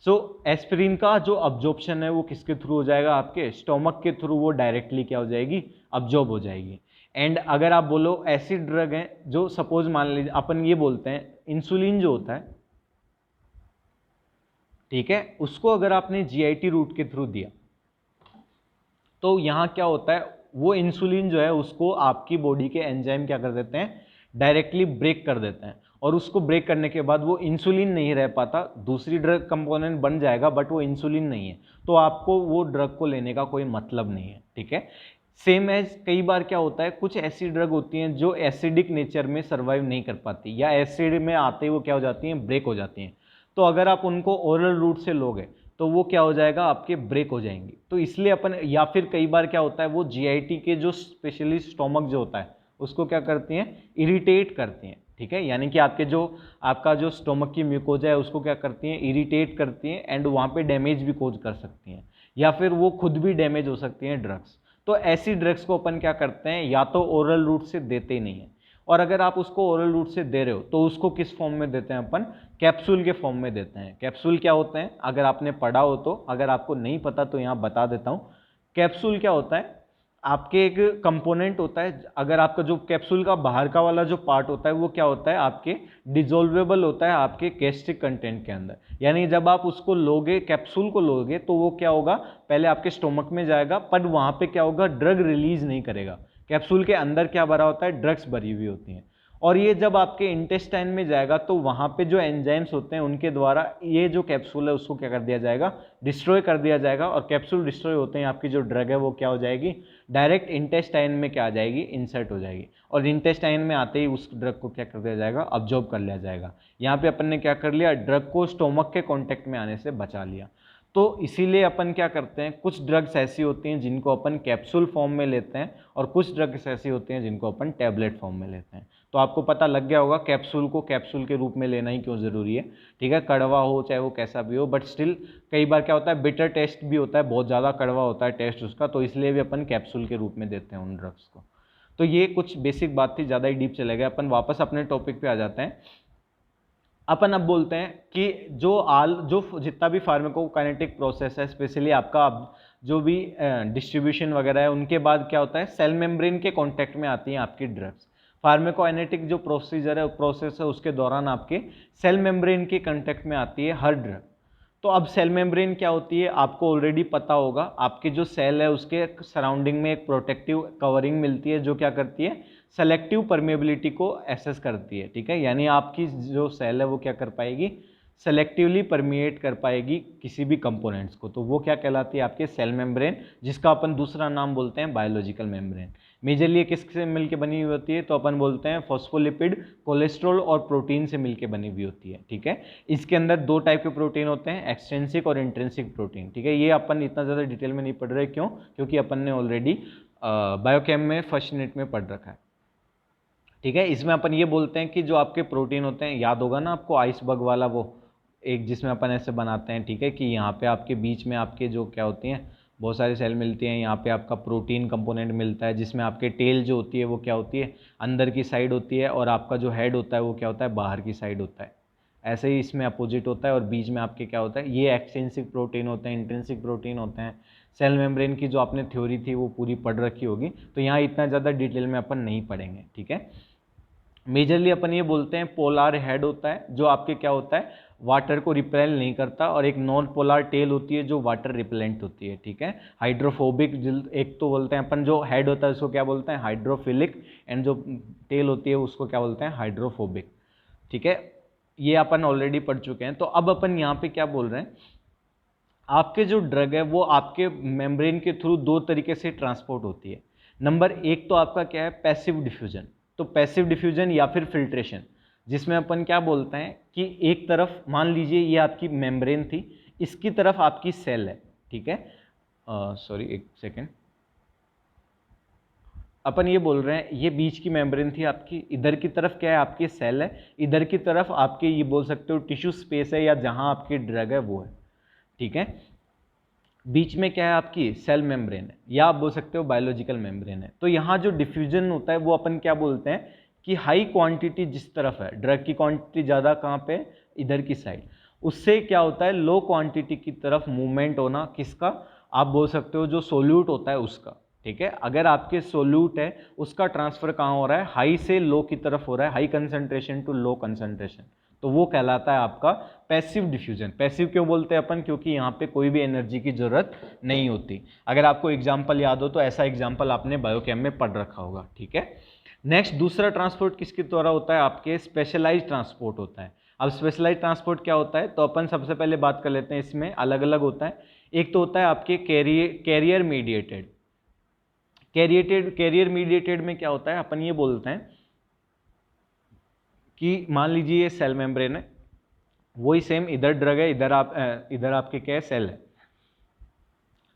सो एस्प्रिन का जो अब्जॉर्प्शन है वो किसके थ्रू हो जाएगा, आपके स्टोमक के थ्रू वो डायरेक्टली क्या हो जाएगी, अब्जॉर्ब हो जाएगी। एंड अगर आप बोलो ऐसी ड्रग है जो सपोज मान लीजिए अपन ये बोलते हैं इंसुलिन जो होता है, ठीक है, उसको अगर आपने जीआईटी रूट के थ्रू दिया तो यहाँ क्या होता है, वो इंसुलिन जो है उसको आपकी बॉडी के एंजाइम क्या कर देते हैं, डायरेक्टली ब्रेक कर देते हैं। और उसको ब्रेक करने के बाद वो इंसुलिन नहीं रह पाता, दूसरी ड्रग कंपोनेंट बन जाएगा, बट वो इंसुलिन नहीं है, तो आपको वो ड्रग को लेने का कोई मतलब नहीं है, ठीक है। सेम एज कई बार क्या होता है, कुछ ऐसी ड्रग होती हैं जो एसिडिक नेचर में सर्वाइव नहीं कर पाती, या एसिड में आते ही वो क्या हो जाती हैं, ब्रेक हो जाती हैं। तो अगर आप उनको ओरल रूट से लोगे तो वो क्या हो जाएगा, आपके ब्रेक हो जाएंगी। तो इसलिए अपन, या फिर कई बार क्या होता है, वो जीआईटी के जो स्पेशली स्टोमक जो होता है उसको क्या करती हैं, इरिटेट करती हैं, ठीक है। यानी कि आपका जो स्टोमक की म्यूकोजा है उसको क्या करती हैं, इरिटेट करती हैं एंड वहाँ पे डैमेज भी कोज कर सकती हैं, या फिर वो खुद भी डैमेज हो सकती हैं ड्रग्स। तो ऐसी ड्रग्स को अपन क्या करते हैं, या तो ओरल रूट से देते ही नहीं है, और अगर आप उसको ओरल रूट से दे रहे हो तो उसको किस फॉर्म में देते हैं अपन, कैप्सूल के फॉर्म में देते हैं। कैप्सूल क्या होते हैं, अगर आपने पढ़ा हो तो, अगर आपको नहीं पता तो यहाँ बता देता हूँ। कैप्सूल क्या होता है, आपके एक कंपोनेंट होता है, अगर आपका जो कैप्सूल का बाहर का वाला जो पार्ट होता है वो क्या होता है, आपके डिजोल्वेबल होता है आपके गैस्ट्रिक कंटेंट के अंदर। यानी जब आप उसको लोगे, कैप्सूल को लोगे, तो वो क्या होगा, पहले आपके स्टोमक में जाएगा, पर वहां पे क्या होगा, ड्रग रिलीज नहीं करेगा। कैप्सूल के अंदर क्या भरा होता है, ड्रग्स भरी हुई होती हैं, और ये जब आपके इंटेस्टाइन में जाएगा तो वहां पे जो एंजाइम्स होते हैं उनके द्वारा ये जो कैप्सूल है उसको क्या कर दिया जाएगा, डिस्ट्रॉय कर दिया जाएगा, और कैप्सूल डिस्ट्रॉय होते हैं आपकी जो ड्रग है वो क्या हो जाएगी, डायरेक्ट इंटेस्टाइन में क्या आ जाएगी, इंसर्ट हो जाएगी, और इंटेस्टाइन में आते ही उस ड्रग को क्या कर दिया जाएगा, अब्जॉर्ब कर लिया जाएगा। यहाँ पे अपन ने क्या कर लिया, ड्रग को स्टोमक के कॉन्टेक्ट में आने से बचा लिया। तो इसीलिए अपन क्या करते हैं, कुछ ड्रग्स ऐसी होती हैं जिनको अपन कैप्सूल फॉर्म में लेते हैं, और कुछ ड्रग्स ऐसी होती हैं जिनको अपन टैबलेट फॉर्म में लेते हैं। तो आपको पता लग गया होगा कैप्सूल को कैप्सूल के रूप में लेना ही क्यों ज़रूरी है, ठीक है। कड़वा हो चाहे वो कैसा भी हो, बट स्टिल कई बार क्या होता है, बिटर टेस्ट भी होता है, बहुत ज़्यादा कड़वा होता है टेस्ट उसका, तो इसलिए भी अपन कैप्सूल के रूप में देते हैं उन ड्रग्स को। तो ये कुछ बेसिक बात थी, ज़्यादा ही डीप चले गए अपन, वापस अपने टॉपिक पे आ जाते हैं। अपन अब बोलते हैं कि जो जितना भी फार्माकोकाइनेटिक प्रोसेस है, स्पेशली आपका जो भी डिस्ट्रीब्यूशन वगैरह है, उनके बाद क्या होता है, सेल मेम्ब्रेन के कांटेक्ट में आती हैं आपकी ड्रग्स। फार्माकोकाइनेटिक जो प्रोसीजर है, प्रोसेस है, उसके दौरान आपके सेल मेम्ब्रेन के कांटेक्ट में आती है हर ड्रग। तो अब सेल मेम्ब्रेन क्या होती है, आपको ऑलरेडी पता होगा, आपके जो सेल है उसके सराउंडिंग में एक प्रोटेक्टिव कवरिंग मिलती है जो क्या करती है, सेलेक्टिव परमेबिलिटी को एसेस करती है, ठीक है। यानी आपकी जो सेल है वो क्या कर पाएगी, सेलेक्टिवली परमिएट कर पाएगी किसी भी कंपोनेंट्स को, तो वो क्या कहलाती है, आपके सेल मेम्ब्रेन, जिसका अपन दूसरा नाम बोलते हैं बायोलॉजिकल मेम्ब्रेन। मेजरली किससे मिलकर बनी हुई होती है, तो अपन बोलते हैं फॉस्फोलिपिड, कोलेस्ट्रॉल और प्रोटीन से मिलकर बनी हुई होती है, ठीक है। इसके अंदर दो टाइप के प्रोटीन होते हैं, एक्सट्रिंसिक और इंट्रिंसिक प्रोटीन, ठीक है। ये अपन इतना ज़्यादा डिटेल में नहीं पढ़ रहे, क्यों, क्योंकि अपन ने ऑलरेडी बायोकेम में फर्स्ट यूनिट में पढ़ रखा है, ठीक है। इसमें अपन ये बोलते हैं कि जो आपके प्रोटीन होते हैं, याद होगा ना आपको आइसबर्ग वाला वो एक, जिसमें अपन ऐसे बनाते हैं, ठीक है, कि यहाँ पे आपके बीच में आपके जो क्या होती हैं, बहुत सारी सेल मिलती हैं, यहाँ पे आपका प्रोटीन कंपोनेंट मिलता है, जिसमें आपके टेल जो होती है वो क्या होती है, अंदर की साइड होती है, और आपका जो हेड होता है वो क्या होता है, बाहर की साइड होता है। ऐसे ही इसमें अपोजिट होता है, और बीच में आपके क्या होता है, ये एक्सट्रिंसिक प्रोटीन होते हैं, इंट्रिंसिक प्रोटीन होते हैं। सेल मेम्ब्रेन की जो आपने थ्योरी थी वो पूरी पढ़ रखी होगी, तो यहाँ इतना ज़्यादा डिटेल में अपन नहीं पढ़ेंगे, ठीक है। मेजरली अपन ये बोलते हैं पोलार हेड होता है जो आपके क्या होता है, वाटर को रिपेल नहीं करता, और एक नॉन पोलार टेल होती है जो वाटर रिपेलेंट होती है, ठीक है। हाइड्रोफोबिक, एक तो बोलते हैं अपन, जो हेड होता है उसको क्या बोलते हैं, हाइड्रोफिलिक, एंड जो टेल होती है उसको क्या बोलते हैं, हाइड्रोफोबिक, ठीक है। ये अपन ऑलरेडी पढ़ चुके हैं। तो अब अपन यहाँ पे क्या बोल रहे हैं, आपके जो ड्रग है वो आपके मेम्ब्रेन के थ्रू दो तरीके से ट्रांसपोर्ट होती है। नंबर एक तो आपका क्या है, पैसिव डिफ्यूजन। तो पैसिव डिफ्यूजन या फिर फिल्ट्रेशन, जिसमें अपन क्या बोलते हैं कि एक तरफ मान लीजिए ये आपकी मेम्ब्रेन थी, इसकी तरफ आपकी सेल है, ठीक है। सॉरी एक सेकेंड, अपन ये बोल रहे हैं ये बीच की मेम्ब्रेन थी आपकी, इधर की तरफ क्या है, आपकी सेल है, इधर की तरफ आपके ये बोल सकते हो टिश्यू स्पेस है, या जहां आपकी ड्रग है वो है, ठीक है। बीच में क्या है, आपकी सेल मेम्ब्रेन है, या आप बोल सकते हो बायोलॉजिकल मेम्ब्रेन है। तो यहाँ जो डिफ्यूजन होता है वो अपन क्या बोलते हैं कि हाई क्वांटिटी जिस तरफ है, ड्रग की क्वांटिटी ज़्यादा कहाँ पे, इधर की साइड, उससे क्या होता है, लो क्वांटिटी की तरफ मूवमेंट होना, किसका, आप बोल सकते हो जो सोल्यूट होता है उसका, ठीक है। अगर आपके सोल्यूट है उसका ट्रांसफर कहाँ हो रहा है, हाई से लो की तरफ हो रहा है, high concentration to low concentration, तो वो कहलाता है आपका पैसिव डिफ्यूजन। पैसिव क्यों बोलते हैं अपन, क्योंकि यहाँ पे कोई भी एनर्जी की जरूरत नहीं होती। अगर आपको एग्जाम्पल याद हो तो ऐसा एग्जाम्पल आपने बायोकेम में पढ़ रखा होगा, ठीक है। नेक्स्ट दूसरा ट्रांसपोर्ट किसके द्वारा होता है, आपके स्पेशलाइज ट्रांसपोर्ट होता है। अब स्पेशलाइज ट्रांसपोर्ट क्या होता है, तो अपन सबसे पहले बात कर लेते हैं, इसमें अलग अलग होता है। एक तो होता है आपके कैरियर मीडिएटेड। कैरियर मीडिएटेड में क्या होता है, अपन ये बोलते हैं कि मान लीजिए ये सेल मेम्ब्रेन है, वही सेम इधर ड्रग है, इधर आपके क्या है, सेल है।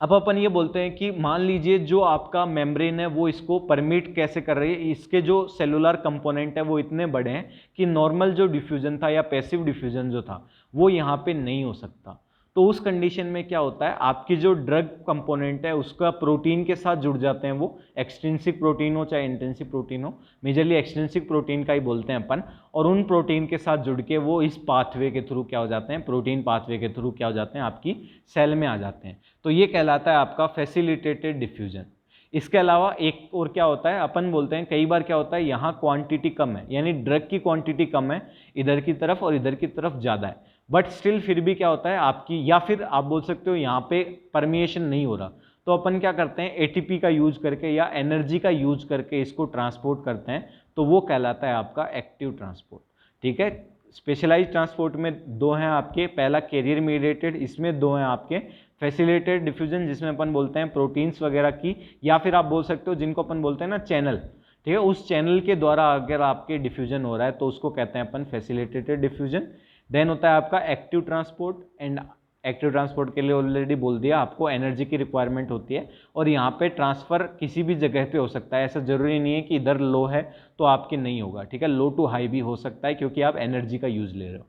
अब अपन ये बोलते हैं कि मान लीजिए जो आपका मेम्ब्रेन है वो इसको परमिट कैसे कर रही है, इसके जो सेलुलर कंपोनेंट है वो इतने बड़े हैं कि नॉर्मल जो डिफ्यूजन था या पैसिव डिफ्यूजन जो था वो यहाँ पे नहीं हो सकता। तो उस कंडीशन में क्या होता है, आपकी जो ड्रग कंपोनेंट है उसका प्रोटीन के साथ जुड़ जाते हैं, वो एक्सट्रिंसिक प्रोटीन हो चाहे इंट्रिंसिक प्रोटीन हो, मेजरली एक्सट्रिंसिक प्रोटीन का ही बोलते हैं अपन, और उन प्रोटीन के साथ जुड़ के वो इस पाथवे के थ्रू क्या हो जाते हैं, प्रोटीन पाथवे के थ्रू क्या हो जाते हैं, आपकी सेल में आ जाते हैं। तो ये कहलाता है आपका फैसिलिटेटेड डिफ्यूजन। इसके अलावा एक और क्या होता है, अपन बोलते हैं कई बार क्या होता है यहाँ क्वांटिटी कम है, यानी ड्रग की क्वांटिटी कम है इधर की तरफ और इधर की तरफ ज़्यादा है, बट स्टिल फिर भी क्या होता है आपकी, या फिर आप बोल सकते हो यहाँ पे परमिएशन नहीं हो रहा, तो अपन क्या करते हैं एटीपी का यूज करके या एनर्जी का यूज करके इसको ट्रांसपोर्ट करते हैं, तो वो कहलाता है आपका एक्टिव ट्रांसपोर्ट। ठीक है, स्पेशलाइज्ड ट्रांसपोर्ट में दो हैं आपके, पहला कैरियर मीडिएटेड, इसमें दो हैं आपके फैसिलिटेटेड डिफ्यूजन जिसमें अपन बोलते हैं प्रोटीन्स वगैरह की, या फिर आप बोल सकते हो जिनको अपन बोलते हैं ना चैनल, ठीक है, उस चैनल के द्वारा अगर आपके डिफ्यूजन हो रहा है तो उसको कहते हैं अपन फैसिलिटेटेड डिफ्यूजन। देन होता है आपका active transport, and active transport के लिए ऑलरेडी बोल दिया आपको एनर्जी की रिक्वायरमेंट होती है, और यहाँ पे ट्रांसफर किसी भी जगह पे हो सकता है, ऐसा जरूरी नहीं है कि इधर लो है तो आपके नहीं होगा, ठीक है, लो टू हाई भी हो सकता है क्योंकि आप एनर्जी का यूज ले रहे हो।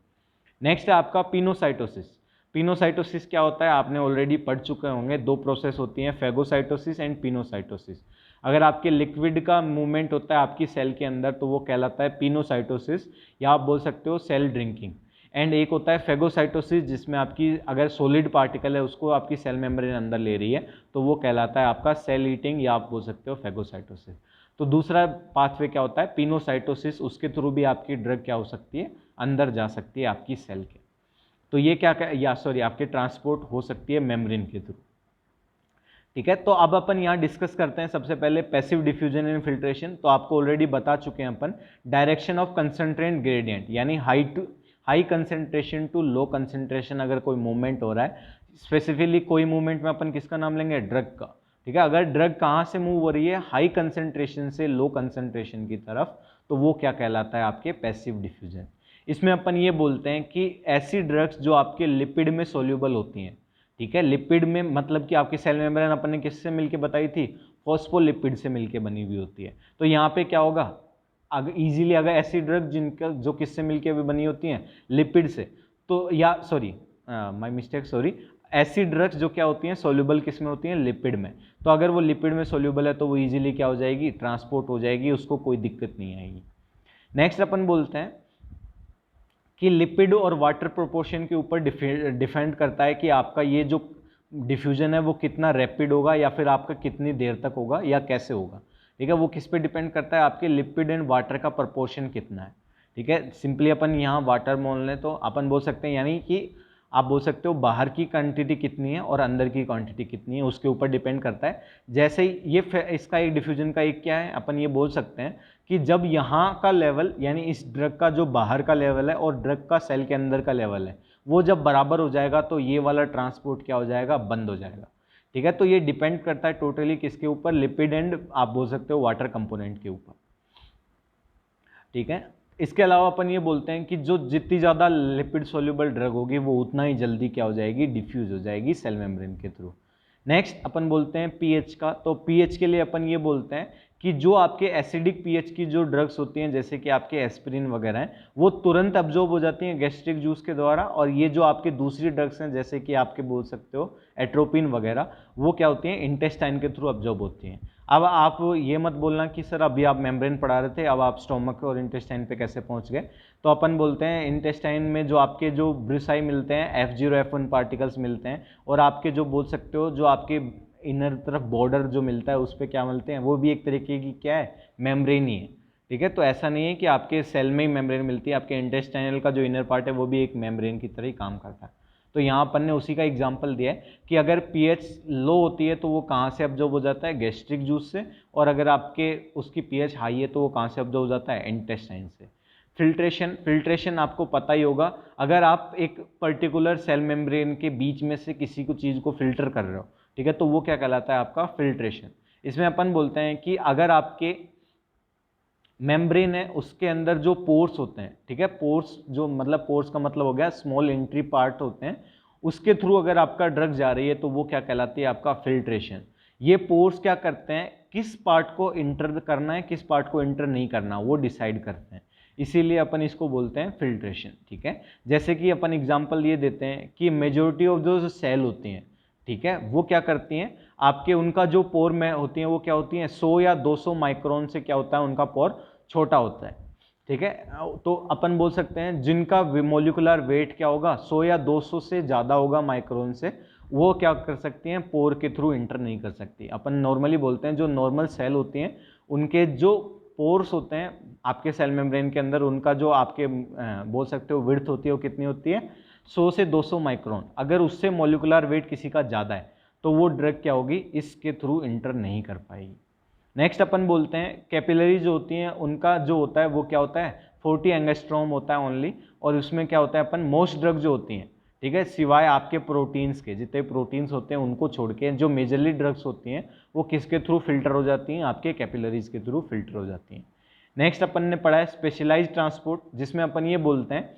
नेक्स्ट है आपका पिनोसाइटोसिस। पिनोसाइटोसिस क्या होता है आपने ऑलरेडी पढ़ चुके होंगे, दो प्रोसेस होती हैं, फेगोसाइटोसिस एंड पिनोसाइटोसिस। अगर आपके लिक्विड का मूवमेंट होता है आपकी सेल के अंदर तो वो कहलाता है पिनोसाइटोसिस, या आप बोल सकते हो सेल ड्रिंकिंग। एंड एक होता है फेगोसाइटोसिस जिसमें आपकी अगर सॉलिड पार्टिकल है उसको आपकी सेल मेम्ब्रेन अंदर ले रही है तो वो कहलाता है आपका सेल ईटिंग, या आप बोल सकते हो फेगोसाइटोसिस। तो दूसरा पाथवे क्या होता है पिनोसाइटोसिस, उसके थ्रू भी आपकी ड्रग क्या हो सकती है, अंदर जा सकती है आपकी सेल के। तो ये क्या आपके ट्रांसपोर्ट हो सकती है मेम्ब्रेन के थ्रू। ठीक है, तो अब अपन यहाँ डिस्कस करते हैं सबसे पहले पैसिव डिफ्यूजन एंड फिल्ट्रेशन। तो आपको ऑलरेडी बता चुके हैं अपन डायरेक्शन ऑफ कंसंट्रेट ग्रेडियंट, यानी high concentration to low concentration अगर कोई मूवमेंट हो रहा है, स्पेसिफिकली कोई मूवमेंट में अपन किसका नाम लेंगे, ड्रग का। ठीक है, अगर ड्रग कहाँ से मूव हो रही है, हाई कंसेंट्रेशन से लो कंसेंट्रेशन की तरफ, तो वो क्या कहलाता है आपके पैसिव डिफ्यूजन। इसमें अपन ये बोलते हैं कि ऐसी ड्रग्स जो आपके लिपिड में सोल्यूबल होती हैं, ठीक है, लिपिड में मतलब कि आपकी सेल मेम्ब्रेन अपन ने किससे मिलके बताई थी, फॉस्फोलिपिड से मिलके बनी हुई होती है। तो यहाँ पे क्या होगा, अगर इजीली अगर ऐसी ड्रग जिनका जो किससे मिलके भी बनी होती हैं, लिपिड से, तो या माय मिस्टेक ऐसी ड्रग्स जो क्या होती हैं सोल्यूबल किस में होती हैं, लिपिड में। तो अगर वो लिपिड में सोल्यूबल है तो वो इजीली क्या हो जाएगी, ट्रांसपोर्ट हो जाएगी, उसको कोई दिक्कत नहीं आएगी। नेक्स्ट अपन बोलते हैं कि लिपिड और वाटर प्रोपोर्शन के ऊपर डिपेंड करता है कि आपका ये जो डिफ्यूजन है वो कितना रैपिड होगा या फिर आपका कितनी देर तक होगा या कैसे होगा। ठीक है, वो किस पे डिपेंड करता है, आपके लिपिड एंड वाटर का प्रोपोर्शन कितना है। ठीक है, सिंपली अपन यहाँ वाटर मोल लें तो अपन बोल सकते हैं, यानी कि आप बोल सकते हो बाहर की क्वांटिटी कितनी है और अंदर की क्वांटिटी कितनी है, उसके ऊपर डिपेंड करता है। जैसे ही ये इसका एक डिफ्यूजन का एक क्या है, अपन ये बोल सकते हैं कि जब यहाँ का लेवल यानी इस ड्रग का जो बाहर का लेवल है और ड्रग का सेल के अंदर का लेवल है वो जब बराबर हो जाएगा तो ये वाला ट्रांसपोर्ट क्या हो जाएगा, बंद हो जाएगा। ठीक है, तो ये डिपेंड करता है टोटली किसके ऊपर, लिपिड एंड आप बोल सकते हो वाटर कंपोनेंट के ऊपर। ठीक है, इसके अलावा अपन ये बोलते हैं कि जो जितनी ज़्यादा लिपिड सोल्यूबल ड्रग होगी वो उतना ही जल्दी क्या हो जाएगी, डिफ्यूज हो जाएगी सेल मेम्ब्रेन के थ्रू। नेक्स्ट अपन बोलते हैं पीएच का। तो पीएच के लिए अपन ये बोलते हैं कि जो आपके एसिडिक पीएच की जो ड्रग्स होती हैं जैसे कि आपके एस्पिरिन वगैरह हैं वो तुरंत अब्जॉर्ब हो जाती हैं गैस्ट्रिक जूस के द्वारा, और ये जो आपके दूसरी ड्रग्स हैं जैसे कि आपके बोल सकते हो एट्रोपिन वगैरह, वो क्या होती हैं इंटेस्टाइन के थ्रू अब्जॉर्ब होती हैं। अब आप ये मत बोलना कि सर अभी आप मेम्ब्रेन पढ़ा रहे थे अब आप स्टोमक और इंटेस्टाइन पे कैसे पहुंच गए। तो अपन बोलते हैं इंटेस्टाइन में जो आपके जो ब्रिसाई मिलते हैं F0 F1 पार्टिकल्स मिलते हैं, और आपके जो बोल सकते हो जो आपके इनर तरफ बॉर्डर जो मिलता है उस पर क्या मिलते हैं, वो भी एक तरीके की क्या है, मेम्ब्रेन ही है। ठीक है, तो ऐसा नहीं है कि आपके सेल में ही मेम्ब्रेन मिलती है, आपके इंटेस्टाइनल का जो इनर पार्ट है वो भी एक मेम्ब्रेन की तरह ही काम करता है। तो यहाँ अपन ने उसी का एग्जाम्पल दिया है कि अगर पीएच लो होती है तो वो कहाँ से अब्जॉर्ब हो जाता है, गैस्ट्रिक जूस से, और अगर आपके उसकी पीएच हाई है तो वो कहाँ से अब्जॉर्ब हो जाता है, इंटेस्टाइन से। फिल्ट्रेशन आपको पता ही होगा, अगर आप एक पर्टिकुलर सेल मेम्ब्रेन के बीच में से किसी को चीज़ को फिल्टर कर रहे हो, ठीक है, तो वो क्या कहलाता है आपका फिल्ट्रेशन। इसमें अपन बोलते हैं कि अगर आपके मेम्ब्रेन है उसके अंदर जो पोर्स होते हैं, ठीक है, पोर्स जो मतलब पोर्स का मतलब हो गया स्मॉल एंट्री पार्ट होते हैं, उसके थ्रू अगर आपका ड्रग जा रही है तो वो क्या कहलाती है, आपका फिल्ट्रेशन। ये पोर्स क्या करते हैं, किस पार्ट को इंटर करना है, किस पार्ट को इंटर नहीं करना, वो डिसाइड करते हैं, इसीलिए अपन इसको बोलते हैं फिल्ट्रेशन। ठीक है, जैसे कि अपन एग्जांपल ये देते हैं कि मेजोरिटी ऑफ जो सेल होती हैं, ठीक है, वो क्या करती हैं, आपके उनका जो पोर में होती हैं वो क्या होती हैं, 100 या 200 माइक्रोन से क्या होता है, उनका पोर छोटा होता है। ठीक है, तो अपन बोल सकते हैं जिनका मोलिकुलर वेट क्या होगा, 100 या 200 से ज़्यादा होगा माइक्रोन से, वो क्या कर सकती हैं, पोर के थ्रू इंटर नहीं कर सकती। अपन नॉर्मली बोलते हैं जो नॉर्मल सेल होती हैं उनके जो पोर्स होते हैं आपके सेल मेम्ब्रेन के अंदर, उनका जो आपके बोल सकते हो विड्थ होती है वो कितनी होती है, 100 से 200 माइक्रोन। अगर उससे मोलिकुलर वेट किसी का ज़्यादा है तो वो ड्रग क्या होगी, इसके थ्रू इंटर नहीं कर पाएगी। नेक्स्ट अपन बोलते हैं कैपिलरी जो होती हैं उनका जो होता है वो क्या होता है, 40 एंगस्ट्रॉम होता है ओनली, और उसमें क्या होता है, अपन मोस्ट ड्रग जो होती हैं, ठीक है, सिवाय आपके प्रोटीन्स के, जितने प्रोटीन्स होते हैं उनको छोड़ के जो मेजरली ड्रग्स होती हैं वो किसके थ्रू फिल्टर हो जाती हैं, आपके कैपिलरीज के थ्रू फिल्टर हो जाती हैं। नेक्स्ट अपन ने पढ़ा है स्पेशलाइज्ड ट्रांसपोर्ट, जिसमें अपन ये बोलते हैं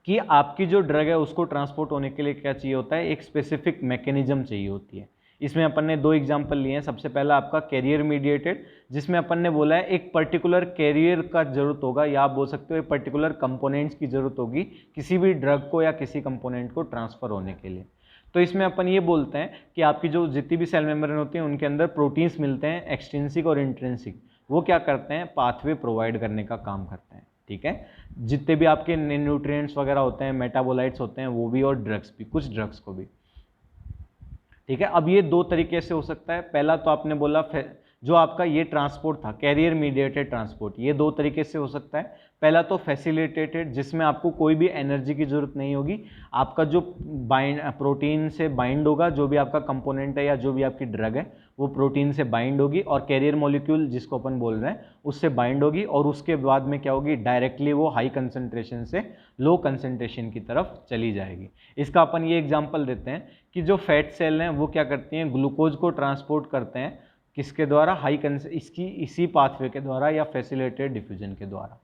कि आपकी जो ड्रग है उसको ट्रांसपोर्ट होने के लिए क्या चाहिए होता है, एक स्पेसिफिक मैकेनिज्म चाहिए होती है। इसमें अपन ने दो एग्जांपल लिए हैं। सबसे पहला आपका कैरियर मीडिएटेड, जिसमें अपन ने बोला है एक पर्टिकुलर कैरियर का जरूरत होगा, या आप बोल सकते हो एक पर्टिकुलर कंपोनेंट्स की जरूरत होगी किसी भी ड्रग को या किसी कंपोनेंट को ट्रांसफर होने के लिए। तो इसमें अपन ये बोलते हैं कि आपकी जो जितनी भी सेल मेम्ब्रेन होती हैं उनके अंदर प्रोटीन्स मिलते हैं, एक्सट्रिंसिक और इंट्रिंसिक, वो क्या करते हैं, पाथवे प्रोवाइड करने का काम करते हैं। ठीक है, जितने भी आपके न्यूट्रिएंट्स वगैरह होते हैं, मेटाबोलाइट्स होते हैं, वो भी, और ड्रग्स भी, कुछ ड्रग्स को भी। ठीक है, अब ये दो तरीके से हो सकता है। पहला तो आपने बोला जो आपका ये ट्रांसपोर्ट था, कैरियर मीडिएटेड ट्रांसपोर्ट, ये दो तरीके से हो सकता है। पहला तो फैसिलिटेटेड, जिसमें आपको कोई भी एनर्जी की जरूरत नहीं होगी, आपका जो प्रोटीन से बाइंड होगा, जो भी आपका कंपोनेंट है या जो भी आपकी ड्रग है वो प्रोटीन से बाइंड होगी, और कैरियर मॉलिक्यूल जिसको अपन बोल रहे हैं उससे बाइंड होगी, और उसके बाद में क्या होगी, डायरेक्टली वो हाई कंसंट्रेशन से लो कंसंट्रेशन की तरफ चली जाएगी। इसका अपन ये एग्जांपल देते हैं कि जो फैट सेल हैं वो क्या करती हैं, ग्लूकोज को ट्रांसपोर्ट करते हैं, किसके द्वारा, इसी पाथवे के द्वारा या फैसिलिटेटेड डिफ्यूजन के द्वारा।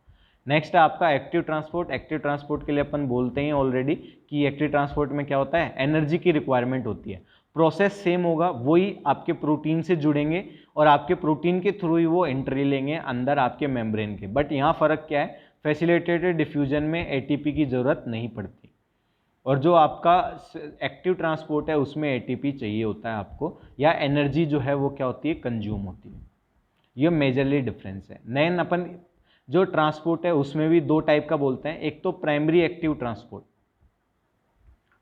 नेक्स्ट है आपका एक्टिव ट्रांसपोर्ट। एक्टिव ट्रांसपोर्ट के लिए अपन बोलते हैं ऑलरेडी कि एक्टिव ट्रांसपोर्ट में क्या होता है, एनर्जी की रिक्वायरमेंट होती है। प्रोसेस सेम होगा, वही आपके प्रोटीन से जुड़ेंगे और आपके प्रोटीन के थ्रू ही वो एंट्री लेंगे अंदर आपके मेम्ब्रेन के। बट यहाँ फर्क क्या है, फैसिलिटेटेड डिफ्यूजन में एटीपी की जरूरत नहीं पड़ती, और जो आपका एक्टिव ट्रांसपोर्ट है उसमें एटीपी चाहिए होता है आपको, या एनर्जी जो है वो क्या होती है, कंज्यूम होती है। ये मेजरली डिफरेंस है। नैन अपन जो ट्रांसपोर्ट है उसमें भी दो टाइप का बोलते हैं, एक तो प्राइमरी एक्टिव ट्रांसपोर्ट।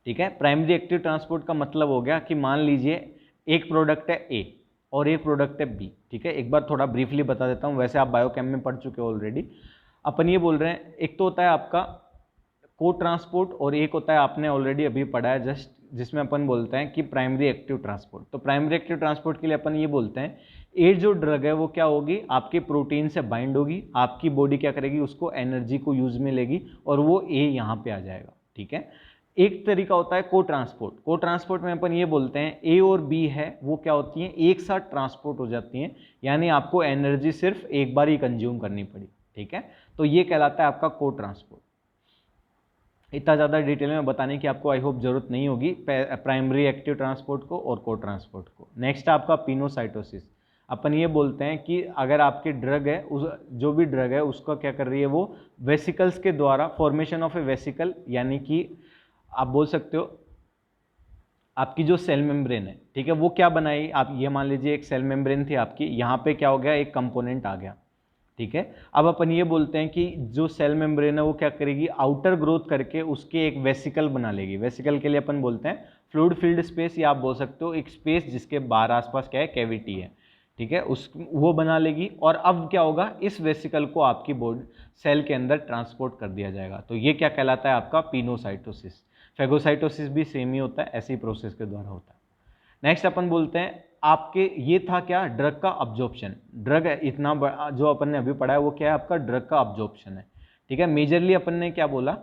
ठीक है, प्राइमरी एक्टिव ट्रांसपोर्ट का मतलब हो गया कि मान लीजिए एक प्रोडक्ट है ए और एक प्रोडक्ट है बी। ठीक है, एक बार थोड़ा ब्रीफली बता देता हूँ, वैसे आप बायोकेम में पढ़ चुके हो ऑलरेडी। अपन ये बोल रहे हैं एक तो होता है आपका को ट्रांसपोर्ट, और एक होता है आपने ऑलरेडी अभी पढ़ा है जस्ट, जिसमें अपन बोलते हैं कि प्राइमरी एक्टिव ट्रांसपोर्ट। तो प्राइमरी एक्टिव ट्रांसपोर्ट के लिए अपन ये बोलते हैं ए जो ड्रग है वो क्या होगी, आपके प्रोटीन से बाइंड होगी, आपकी बॉडी क्या करेगी, उसको एनर्जी को यूज में लेगी और वो ए यहाँ पे आ जाएगा। ठीक है, एक तरीका होता है को ट्रांसपोर्ट। को ट्रांसपोर्ट में अपन ये बोलते हैं ए और बी है वो क्या होती हैं, एक साथ ट्रांसपोर्ट हो जाती हैं, यानी आपको एनर्जी सिर्फ एक बार ही कंज्यूम करनी पड़ी। ठीक है, तो ये कहलाता है आपका को ट्रांसपोर्ट। इतना ज़्यादा डिटेल में बताने की आपको आई होप जरूरत नहीं होगी प्राइमरी एक्टिव ट्रांसपोर्ट को और को ट्रांसपोर्ट को। नेक्स्ट आपका पिनोसाइटोसिस। अपन ये बोलते हैं कि अगर आपकी ड्रग है, उस जो भी ड्रग है उसका क्या कर रही है, वो वेसिकल्स के द्वारा, फॉर्मेशन ऑफ ए वेसिकल, यानी कि आप बोल सकते हो आपकी जो सेल मेम्ब्रेन है, ठीक है, वो क्या बनाई, आप ये मान लीजिए एक सेल मेम्ब्रेन थी आपकी, यहाँ पे क्या हो गया, एक कंपोनेंट आ गया। ठीक है, अब अपन ये बोलते हैं कि जो सेल मेम्ब्रेन है वो क्या करेगी, आउटर ग्रोथ करके उसके एक वेसिकल बना लेगी। वेसिकल के लिए अपन बोलते हैं फ्लूइड फिल्ड स्पेस, या आप बोल सकते हो एक स्पेस जिसके बाहर आसपास क्या है, कैविटी है। ठीक है, उस वो बना लेगी, और अब क्या होगा, इस वेसिकल को आपकी बॉडी सेल के अंदर ट्रांसपोर्ट कर दिया जाएगा। तो ये क्या कहलाता है, आपका पिनोसाइटोसिस। फेगोसाइटोसिस भी सेम ही होता है, ऐसी प्रोसेस के द्वारा होता है। नेक्स्ट अपन बोलते हैं आपके, ये था क्या, ड्रग का अब्जॉर्प्शन। ड्रग इतना जो अपन ने अभी पढ़ा है वो क्या है, आपका ड्रग का अब्जॉर्प्शन है। ठीक है, मेजरली अपन ने क्या बोला,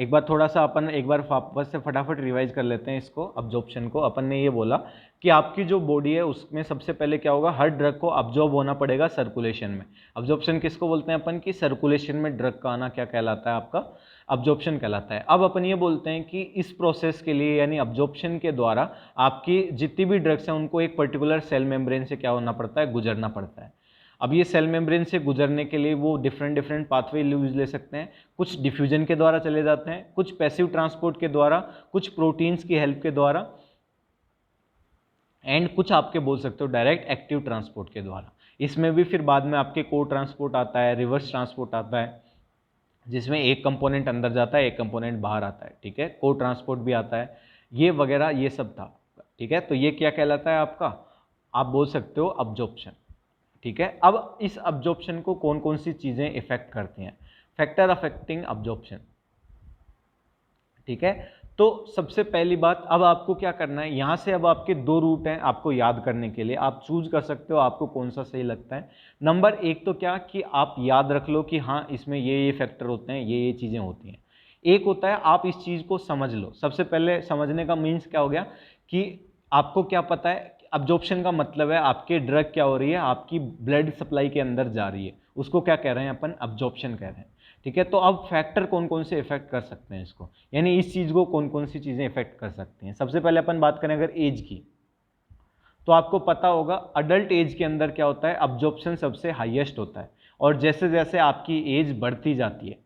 एक बार थोड़ा सा अपन एक बार वापस से फटाफट रिवाइज कर लेते हैं इसको, अब्जॉर्प्शन को। अपन ने ये बोला कि आपकी जो बॉडी है उसमें सबसे पहले क्या होगा, हर ड्रग को अब्जॉर्ब होना पड़ेगा सर्कुलेशन में। अब्जॉर्प्शन किसको बोलते हैं अपन की, सर्कुलेशन में ड्रग का आना क्या कहलाता है, आपका अब्जॉर्प्शन कहलाता है। अब अपन ये बोलते हैं कि इस प्रोसेस के लिए यानी अब्जॉर्प्शन के द्वारा आपकी जितनी भी ड्रग्स हैं उनको एक पर्टिकुलर सेल मेम्ब्रेन से क्या होना पड़ता है, गुजरना पड़ता है। अब ये सेल मेम्ब्रेन से गुजरने के लिए वो डिफरेंट पाथवे यूज ले सकते हैं। कुछ डिफ्यूजन के द्वारा चले जाते हैं, कुछ पैसिव ट्रांसपोर्ट के द्वारा, कुछ प्रोटीन्स की हेल्प के द्वारा, एंड कुछ आपके बोल सकते हो डायरेक्ट एक्टिव ट्रांसपोर्ट के द्वारा। इसमें भी फिर बाद में आपके को ट्रांसपोर्ट आता है, रिवर्स ट्रांसपोर्ट आता है, जिसमें एक कंपोनेंट अंदर जाता है, एक कंपोनेंट बाहर आता है, ठीक है। को ट्रांसपोर्ट भी आता है, ये वगैरह ये सब था, ठीक है। तो ये क्या कहलाता है आपका, आप बोल सकते हो अब्जॉर्प्शन, ठीक है। अब इस अब्जॉर्प्शन को कौन कौन सी चीजें इफेक्ट करती हैं, फैक्टर अफेक्टिंग अब्जॉर्प्शन, ठीक है। तो सबसे पहली बात, अब आपको क्या करना है, यहां से अब आपके दो रूट हैं आपको याद करने के लिए, आप चूज कर सकते हो आपको कौन सा सही लगता है। नंबर एक तो क्या कि आप याद रख लो कि हाँ इसमें ये फैक्टर होते हैं, ये चीजें होती हैं। एक होता है आप इस चीज को समझ लो। सबसे पहले समझने का मीन्स क्या हो गया कि आपको क्या पता है, अब्जॉर्प्शन का मतलब है आपके ड्रग क्या हो रही है, आपकी ब्लड सप्लाई के अंदर जा रही है, उसको क्या कह रहे हैं अपन, अब्जॉर्प्शन कह रहे हैं, ठीक है। तो अब फैक्टर कौन कौन से इफेक्ट कर सकते हैं इसको, यानी इस चीज को कौन कौन सी चीजें इफेक्ट कर सकती हैं। सबसे पहले अपन बात करें अगर एज की, तो आपको पता होगा अडल्ट एज के अंदर क्या होता है, अब्जॉर्प्शन सबसे हाईएस्ट होता है, और जैसे जैसे आपकी एज बढ़ती जाती है,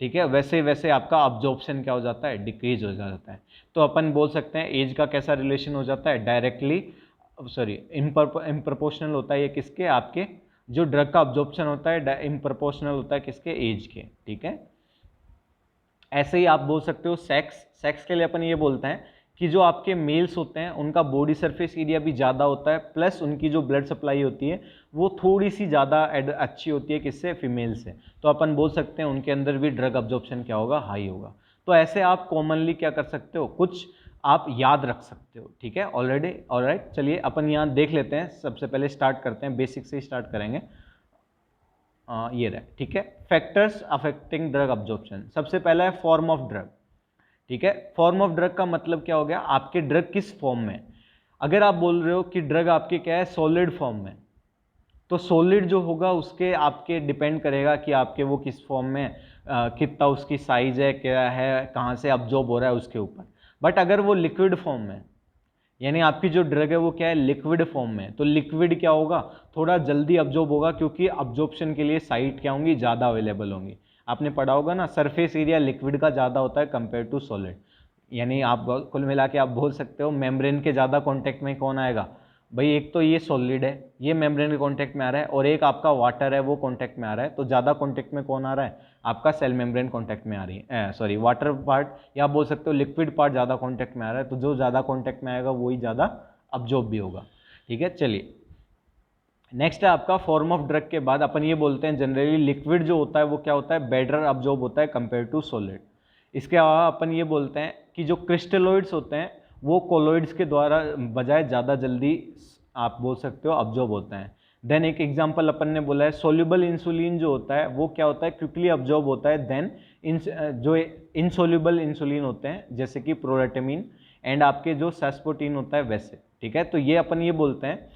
ठीक है, वैसे वैसे आपका अब्जॉर्प्शन क्या हो जाता है, डिक्रीज हो जाता है। तो अपन बोल सकते हैं एज का कैसा रिलेशन हो जाता है, डायरेक्टली इम्प्रपोर्शनल होता है ये किसके, आपके जो ड्रग का अब्जॉर्प्शन होता है इम्प्रपोर्शनल होता है किसके, एज के, ठीक है। ऐसे ही आप बोल सकते हो सेक्स के लिए अपन ये बोलते हैं कि जो आपके मेल्स होते हैं उनका बॉडी सरफेस एरिया भी ज़्यादा होता है, प्लस उनकी जो ब्लड सप्लाई होती है वो थोड़ी सी ज़्यादा अच्छी होती है किससे, फीमेल से। तो अपन बोल सकते हैं उनके अंदर भी ड्रग अब्जॉर्प्शन क्या होगा, हाई होगा। तो ऐसे आप कॉमनली क्या कर सकते हो, कुछ आप याद रख सकते हो, ठीक है। ऑलराइट, चलिए अपन यहाँ देख लेते हैं। सबसे पहले स्टार्ट करते हैं, बेसिक से स्टार्ट करेंगे। ये रहे, ठीक है। फैक्टर्स अफेक्टिंग ड्रग अब्जॉर्प्शन, सबसे पहला है फॉर्म ऑफ ड्रग, ठीक है। फॉर्म ऑफ ड्रग का मतलब क्या हो गया, आपके ड्रग किस फॉर्म में। अगर आप बोल रहे हो कि ड्रग आपके क्या है, सॉलिड फॉर्म में, तो सॉलिड जो होगा उसके आपके डिपेंड करेगा कि आपके वो किस फॉर्म में, कितना उसकी साइज है, क्या है, कहाँ से अब्जॉर्ब हो रहा है उसके ऊपर। बट अगर वो लिक्विड फॉर्म में, यानी आपकी जो ड्रग है वो क्या है, लिक्विड फॉर्म में, तो लिक्विड क्या होगा, थोड़ा जल्दी अब्जॉर्ब होगा, क्योंकि अब्जॉर्प्शन के लिए साइट क्या होंगी, ज़्यादा अवेलेबल होंगी। आपने पढ़ा होगा ना, सरफेस एरिया लिक्विड का ज़्यादा होता है कंपेयर टू सॉलिड। यानी आप कुल मिला के आप बोल सकते हो मेम्ब्रेन के ज़्यादा कॉन्टैक्ट में कौन आएगा भाई, एक तो ये सॉलिड है, ये मेम्ब्रेन के कॉन्टैक्ट में आ रहा है, और एक आपका वाटर है वो कॉन्टैक्ट में आ रहा है। तो ज़्यादा कॉन्टैक्ट में कौन आ रहा है, आपका सेल मेम्ब्रेन कॉन्टैक्ट में आ रही है, सॉरी वाटर पार्ट, या आप बोल सकते हो लिक्विड पार्ट ज़्यादा कॉन्टैक्ट में आ रहा है। तो जो ज़्यादा कॉन्टैक्ट में आएगा वही ज़्यादा अब्जॉर्ब भी होगा, ठीक है। चलिए नेक्स्ट है आपका फॉर्म ऑफ ड्रग के बाद अपन ये बोलते हैं जनरली लिक्विड जो होता है वो क्या होता है, बेटर अब्जॉर्ब होता है कंपेयर टू सॉलिड। इसके अलावा अपन ये बोलते हैं कि जो क्रिस्टलोइड्स होते हैं वो कोलोइड्स के द्वारा बजाय ज़्यादा जल्दी आप बोल सकते हो अब्जॉर्ब होते हैं। देन एक एग्जांपल अपन ने बोला है सोल्यूबल इंसुलिन जो होता है वो क्या होता है, क्विकली अब्जॉर्ब होता है। देन जो इनसोल्यूबल इंसुलिन होते हैं जैसे कि प्रोरेटामिन एंड आपके जो सैस्पोटिन होता है वैसे, ठीक है। तो ये अपन ये बोलते हैं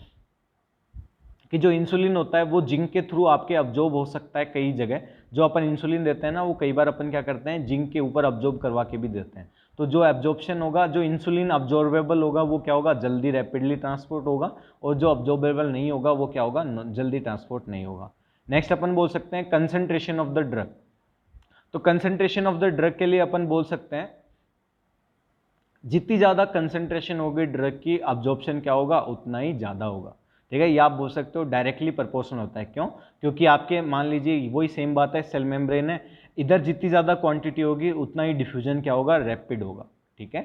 कि जो इंसुलिन होता है वो जिंक के थ्रू आपके अब्जॉर्ब हो सकता है कई जगह। जो अपन इंसुलिन देते हैं ना वो कई बार अपन क्या करते हैं, जिंक के ऊपर अब्जॉर्ब करवा के भी देते हैं। तो जो एब्जॉर्प्शन होगा, जो इंसुलिन अब्जॉर्बेबल होगा वो क्या होगा, जल्दी रैपिडली ट्रांसपोर्ट होगा, और जो अब्जॉर्बेबल नहीं होगा वो क्या होगा, जल्दी ट्रांसपोर्ट नहीं होगा। नेक्स्ट अपन बोल सकते हैं कंसंट्रेशन ऑफ द ड्रग। तो कंसंट्रेशन ऑफ द ड्रग के लिए अपन बोल सकते हैं जितनी ज़्यादा कंसंट्रेशन होगी ड्रग की, अब्जॉर्प्शन क्या होगा, उतना ही ज़्यादा होगा, ठीक है। ये आप बोल सकते हो डायरेक्टली प्रोपोर्शनल होता है। क्यों, क्योंकि आपके मान लीजिए वही सेम बात है, सेल मेम्ब्रेन है, इधर जितनी ज़्यादा क्वांटिटी होगी उतना ही डिफ्यूजन क्या होगा, रैपिड होगा, ठीक है।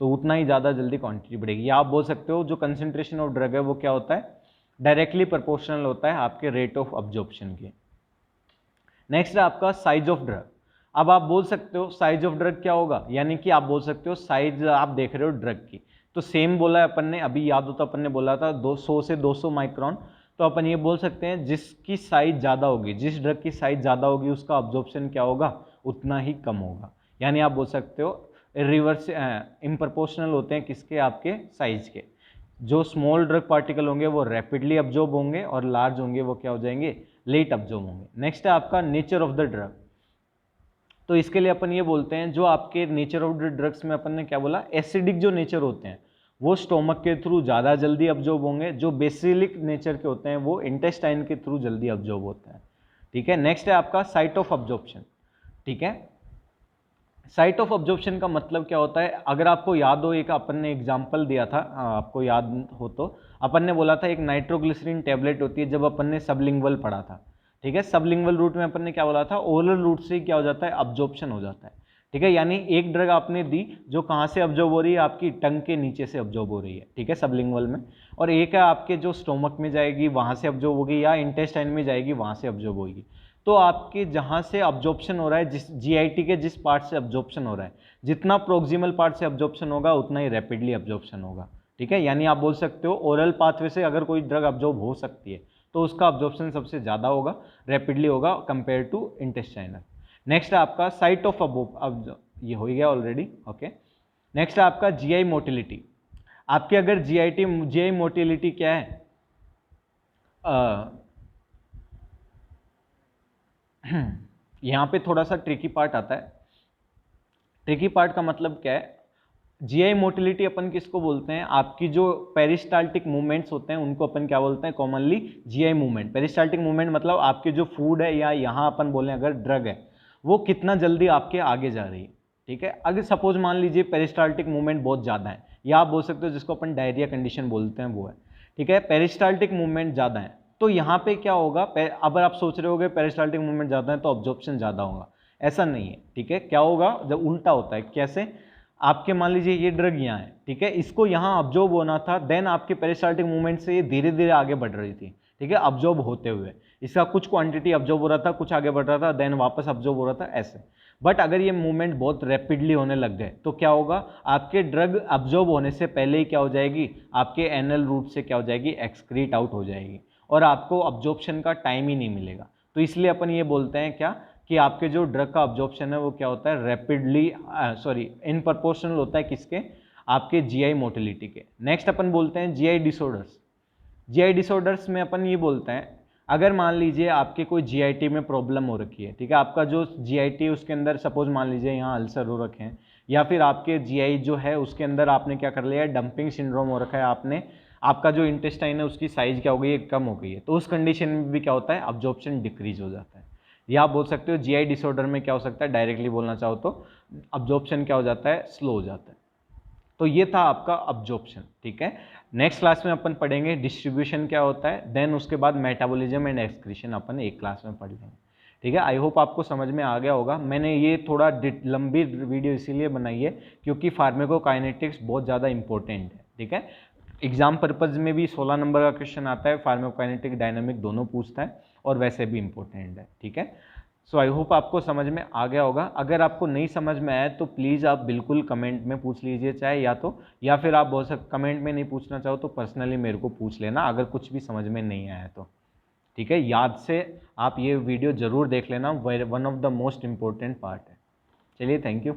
तो उतना ही ज़्यादा जल्दी क्वांटिटी बढ़ेगी। या आप बोल सकते हो जो कंसंट्रेशन ऑफ ड्रग है वो क्या होता है, डायरेक्टली प्रोपोर्शनल होता है आपके रेट ऑफ अब्जॉर्प्शन के। नेक्स्ट है आपका साइज ऑफ ड्रग। अब आप बोल सकते हो साइज ऑफ ड्रग क्या होगा, यानी कि आप बोल सकते हो साइज आप देख रहे हो ड्रग की, तो सेम बोला है अपन ने, अभी याद हो तो अपन ने बोला था 200 से 200 माइक्रोन। तो अपन ये बोल सकते हैं जिसकी साइज ज़्यादा होगी, जिस ड्रग की साइज ज़्यादा होगी उसका अब्जॉर्प्शन क्या होगा, उतना ही कम होगा। यानी आप बोल सकते हो रिवर्स इम्प्रपोर्शनल होते हैं किसके, आपके साइज के। जो स्मॉल ड्रग पार्टिकल होंगे वो रैपिडली अब्जॉर्ब होंगे और लार्ज होंगे वो क्या हो जाएंगे, लेट अब्जॉर्ब होंगे। नेक्स्ट है आपका नेचर ऑफ द ड्रग। तो इसके लिए अपन ये बोलते हैं जो आपके नेचर ऑफ द ड्रग्स में अपन ने क्या बोला, एसिडिक जो नेचर होते हैं वो स्टोमक के थ्रू ज़्यादा जल्दी अब्जॉर्ब होंगे, जो बेसिलिक नेचर के होते हैं वो इंटेस्टाइन के थ्रू जल्दी अब्जॉर्ब होते हैं। ठीक है, नेक्स्ट है आपका साइट ऑफ अब्जॉर्प्शन। ठीक है, साइट ऑफ अब्जॉर्प्शन का मतलब क्या होता है, अगर आपको याद हो, एक अपन ने एग्जांपल दिया था, आपको याद हो तो अपन ने बोला था एक नाइट्रोग्लिसरीन टेबलेट होती है, जब अपन ने सबलिंगुअल पढ़ा था। ठीक है, सबलिंगुअल रूट में अपन ने क्या बोला था, ओरल रूट से क्या हो जाता है, अब्जॉर्प्शन हो जाता है। ठीक है, यानी एक ड्रग आपने दी जो कहाँ से अब्जॉर्ब हो रही है, आपकी टंग के नीचे से अब्जॉर्ब हो रही है। ठीक है, सबलिंगुअल में, और एक है आपके जो स्टोमक में जाएगी वहाँ से अब्जॉर्ब होगी, या इंटेस्टाइन में जाएगी वहाँ से अब्जॉर्ब होगी। तो आपके जहाँ से अब्जॉर्प्शन हो रहा है, जिस जीआईटी के जिस पार्ट से अब्जॉर्प्शन हो रहा है, जितना प्रोक्सिमल पार्ट से अब्जॉर्प्शन होगा उतना ही रैपिडली अब्जॉर्प्शन होगा। ठीक है, यानी आप बोल सकते हो ओरल पाथवे से अगर कोई ड्रग अब्जॉर्ब हो सकती है तो उसका अब्जॉर्प्शन सबसे ज़्यादा होगा, रैपिडली होगा कंपेयर टू इंटेस्टाइनल। नेक्स्ट है आपका साइट ऑफ अब ये हो गया ऑलरेडी। ओके, नेक्स्ट है आपका जीआई मोटिलिटी। आपके अगर जीआई मोटिलिटी क्या है, यहाँ पे थोड़ा सा ट्रिकी पार्ट आता है। ट्रिकी पार्ट का मतलब क्या है, जीआई मोटिलिटी अपन किसको बोलते हैं, आपकी जो पेरिस्टाल्टिक मूवमेंट्स होते हैं उनको अपन क्या बोलते हैं, commonly GI movement. Peristaltic movement मतलब आपके जो फूड है, या यहाँ अपन बोलें अगर ड्रग है, वो कितना जल्दी आपके आगे जा रही है। ठीक है, अगर सपोज मान लीजिए पेरिस्टाल्टिक मूवमेंट बहुत ज़्यादा है, या आप बोल सकते हो जिसको अपन डायरिया कंडीशन बोलते हैं वो है। ठीक है, पेरिस्टाल्टिक मूवमेंट ज़्यादा है, तो यहाँ पे क्या होगा, अगर आप सोच रहे होगे पेरिस्टाल्टिक मूवमेंट ज़्यादा है तो अब्जॉर्प्शन ज़्यादा होगा, ऐसा नहीं है। ठीक है, क्या होगा, जब उल्टा होता है, कैसे, आपके मान लीजिए ये ड्रग यहाँ है, ठीक है, इसको यहाँ अब्जॉर्ब होना था, देन आपके पेरिस्टाल्टिक मूवमेंट से ये धीरे धीरे आगे बढ़ रही थी। ठीक है, अब्जॉर्ब होते हुए इसका कुछ क्वांटिटी अब्जॉर्ब हो रहा था, कुछ आगे बढ़ रहा था, देन वापस अब्जॉर्ब हो रहा था, ऐसे। बट अगर ये मूवमेंट बहुत रैपिडली होने लग गए तो क्या होगा, आपके ड्रग अब्जॉर्ब होने से पहले ही क्या हो जाएगी, आपके एनल रूट से क्या हो जाएगी, एक्सक्रीट आउट हो जाएगी, और आपको अब्जॉर्प्शन का टाइम ही नहीं मिलेगा। तो इसलिए अपन ये बोलते हैं क्या, कि आपके जो ड्रग का अब्जॉर्प्शन है वो क्या होता है, रैपिडली इन प्रोपोर्शनल होता है किसके, आपके जीआई मोटिलिटी के। नेक्स्ट अपन बोलते हैं जीआई डिसऑर्डर्स। जीआई डिसऑर्डर्स में अपन ये बोलते हैं, अगर मान लीजिए आपके कोई जीआईटी में प्रॉब्लम हो रखी है, ठीक है, आपका जो जीआईटी उसके अंदर सपोज मान लीजिए यहाँ अल्सर हो रखे हैं, या फिर आपके जीआई जो है उसके अंदर आपने क्या कर लिया है, डंपिंग सिंड्रोम हो रखा है, आपने आपका जो इंटेस्टाइन है उसकी साइज क्या हो गई है, कम हो गई है, तो उस कंडीशन में भी क्या होता है, अब्जॉर्प्शन डिक्रीज हो जाता है। या आप बोल सकते हो जीआई डिसऑर्डर में क्या हो सकता है, डायरेक्टली बोलना चाहो तो अब्जॉर्प्शन क्या हो जाता है, स्लो हो जाता है। तो ये था आपका अब्जॉर्प्शन। ठीक है, नेक्स्ट क्लास में अपन पढ़ेंगे डिस्ट्रीब्यूशन क्या होता है, देन उसके बाद मेटाबॉलिज्म एंड एक्सक्रीशन अपन एक क्लास में पढ़ लेंगे। ठीक है, आई होप आपको समझ में आ गया होगा। मैंने ये थोड़ा लंबी वीडियो इसीलिए बनाई है क्योंकि फार्माकोकाइनेटिक्स बहुत ज़्यादा इंपॉर्टेंट है। ठीक है, एग्जाम पर्पज में भी 16 नंबर का क्वेश्चन आता है, फार्माकोकाइनेटिक डायनामिक दोनों पूछता है, और वैसे भी इंपॉर्टेंट है। ठीक है, सो आई होप आपको समझ में आ गया होगा। अगर आपको नहीं समझ में आया तो प्लीज़ आप बिल्कुल कमेंट में पूछ लीजिए, चाहे या फिर आप बहुत सकते कमेंट में नहीं पूछना चाहो तो पर्सनली मेरे को पूछ लेना अगर कुछ भी समझ में नहीं आया तो। ठीक है, याद से आप ये वीडियो ज़रूर देख लेना, one of the most important part है। चलिए, थैंक यू।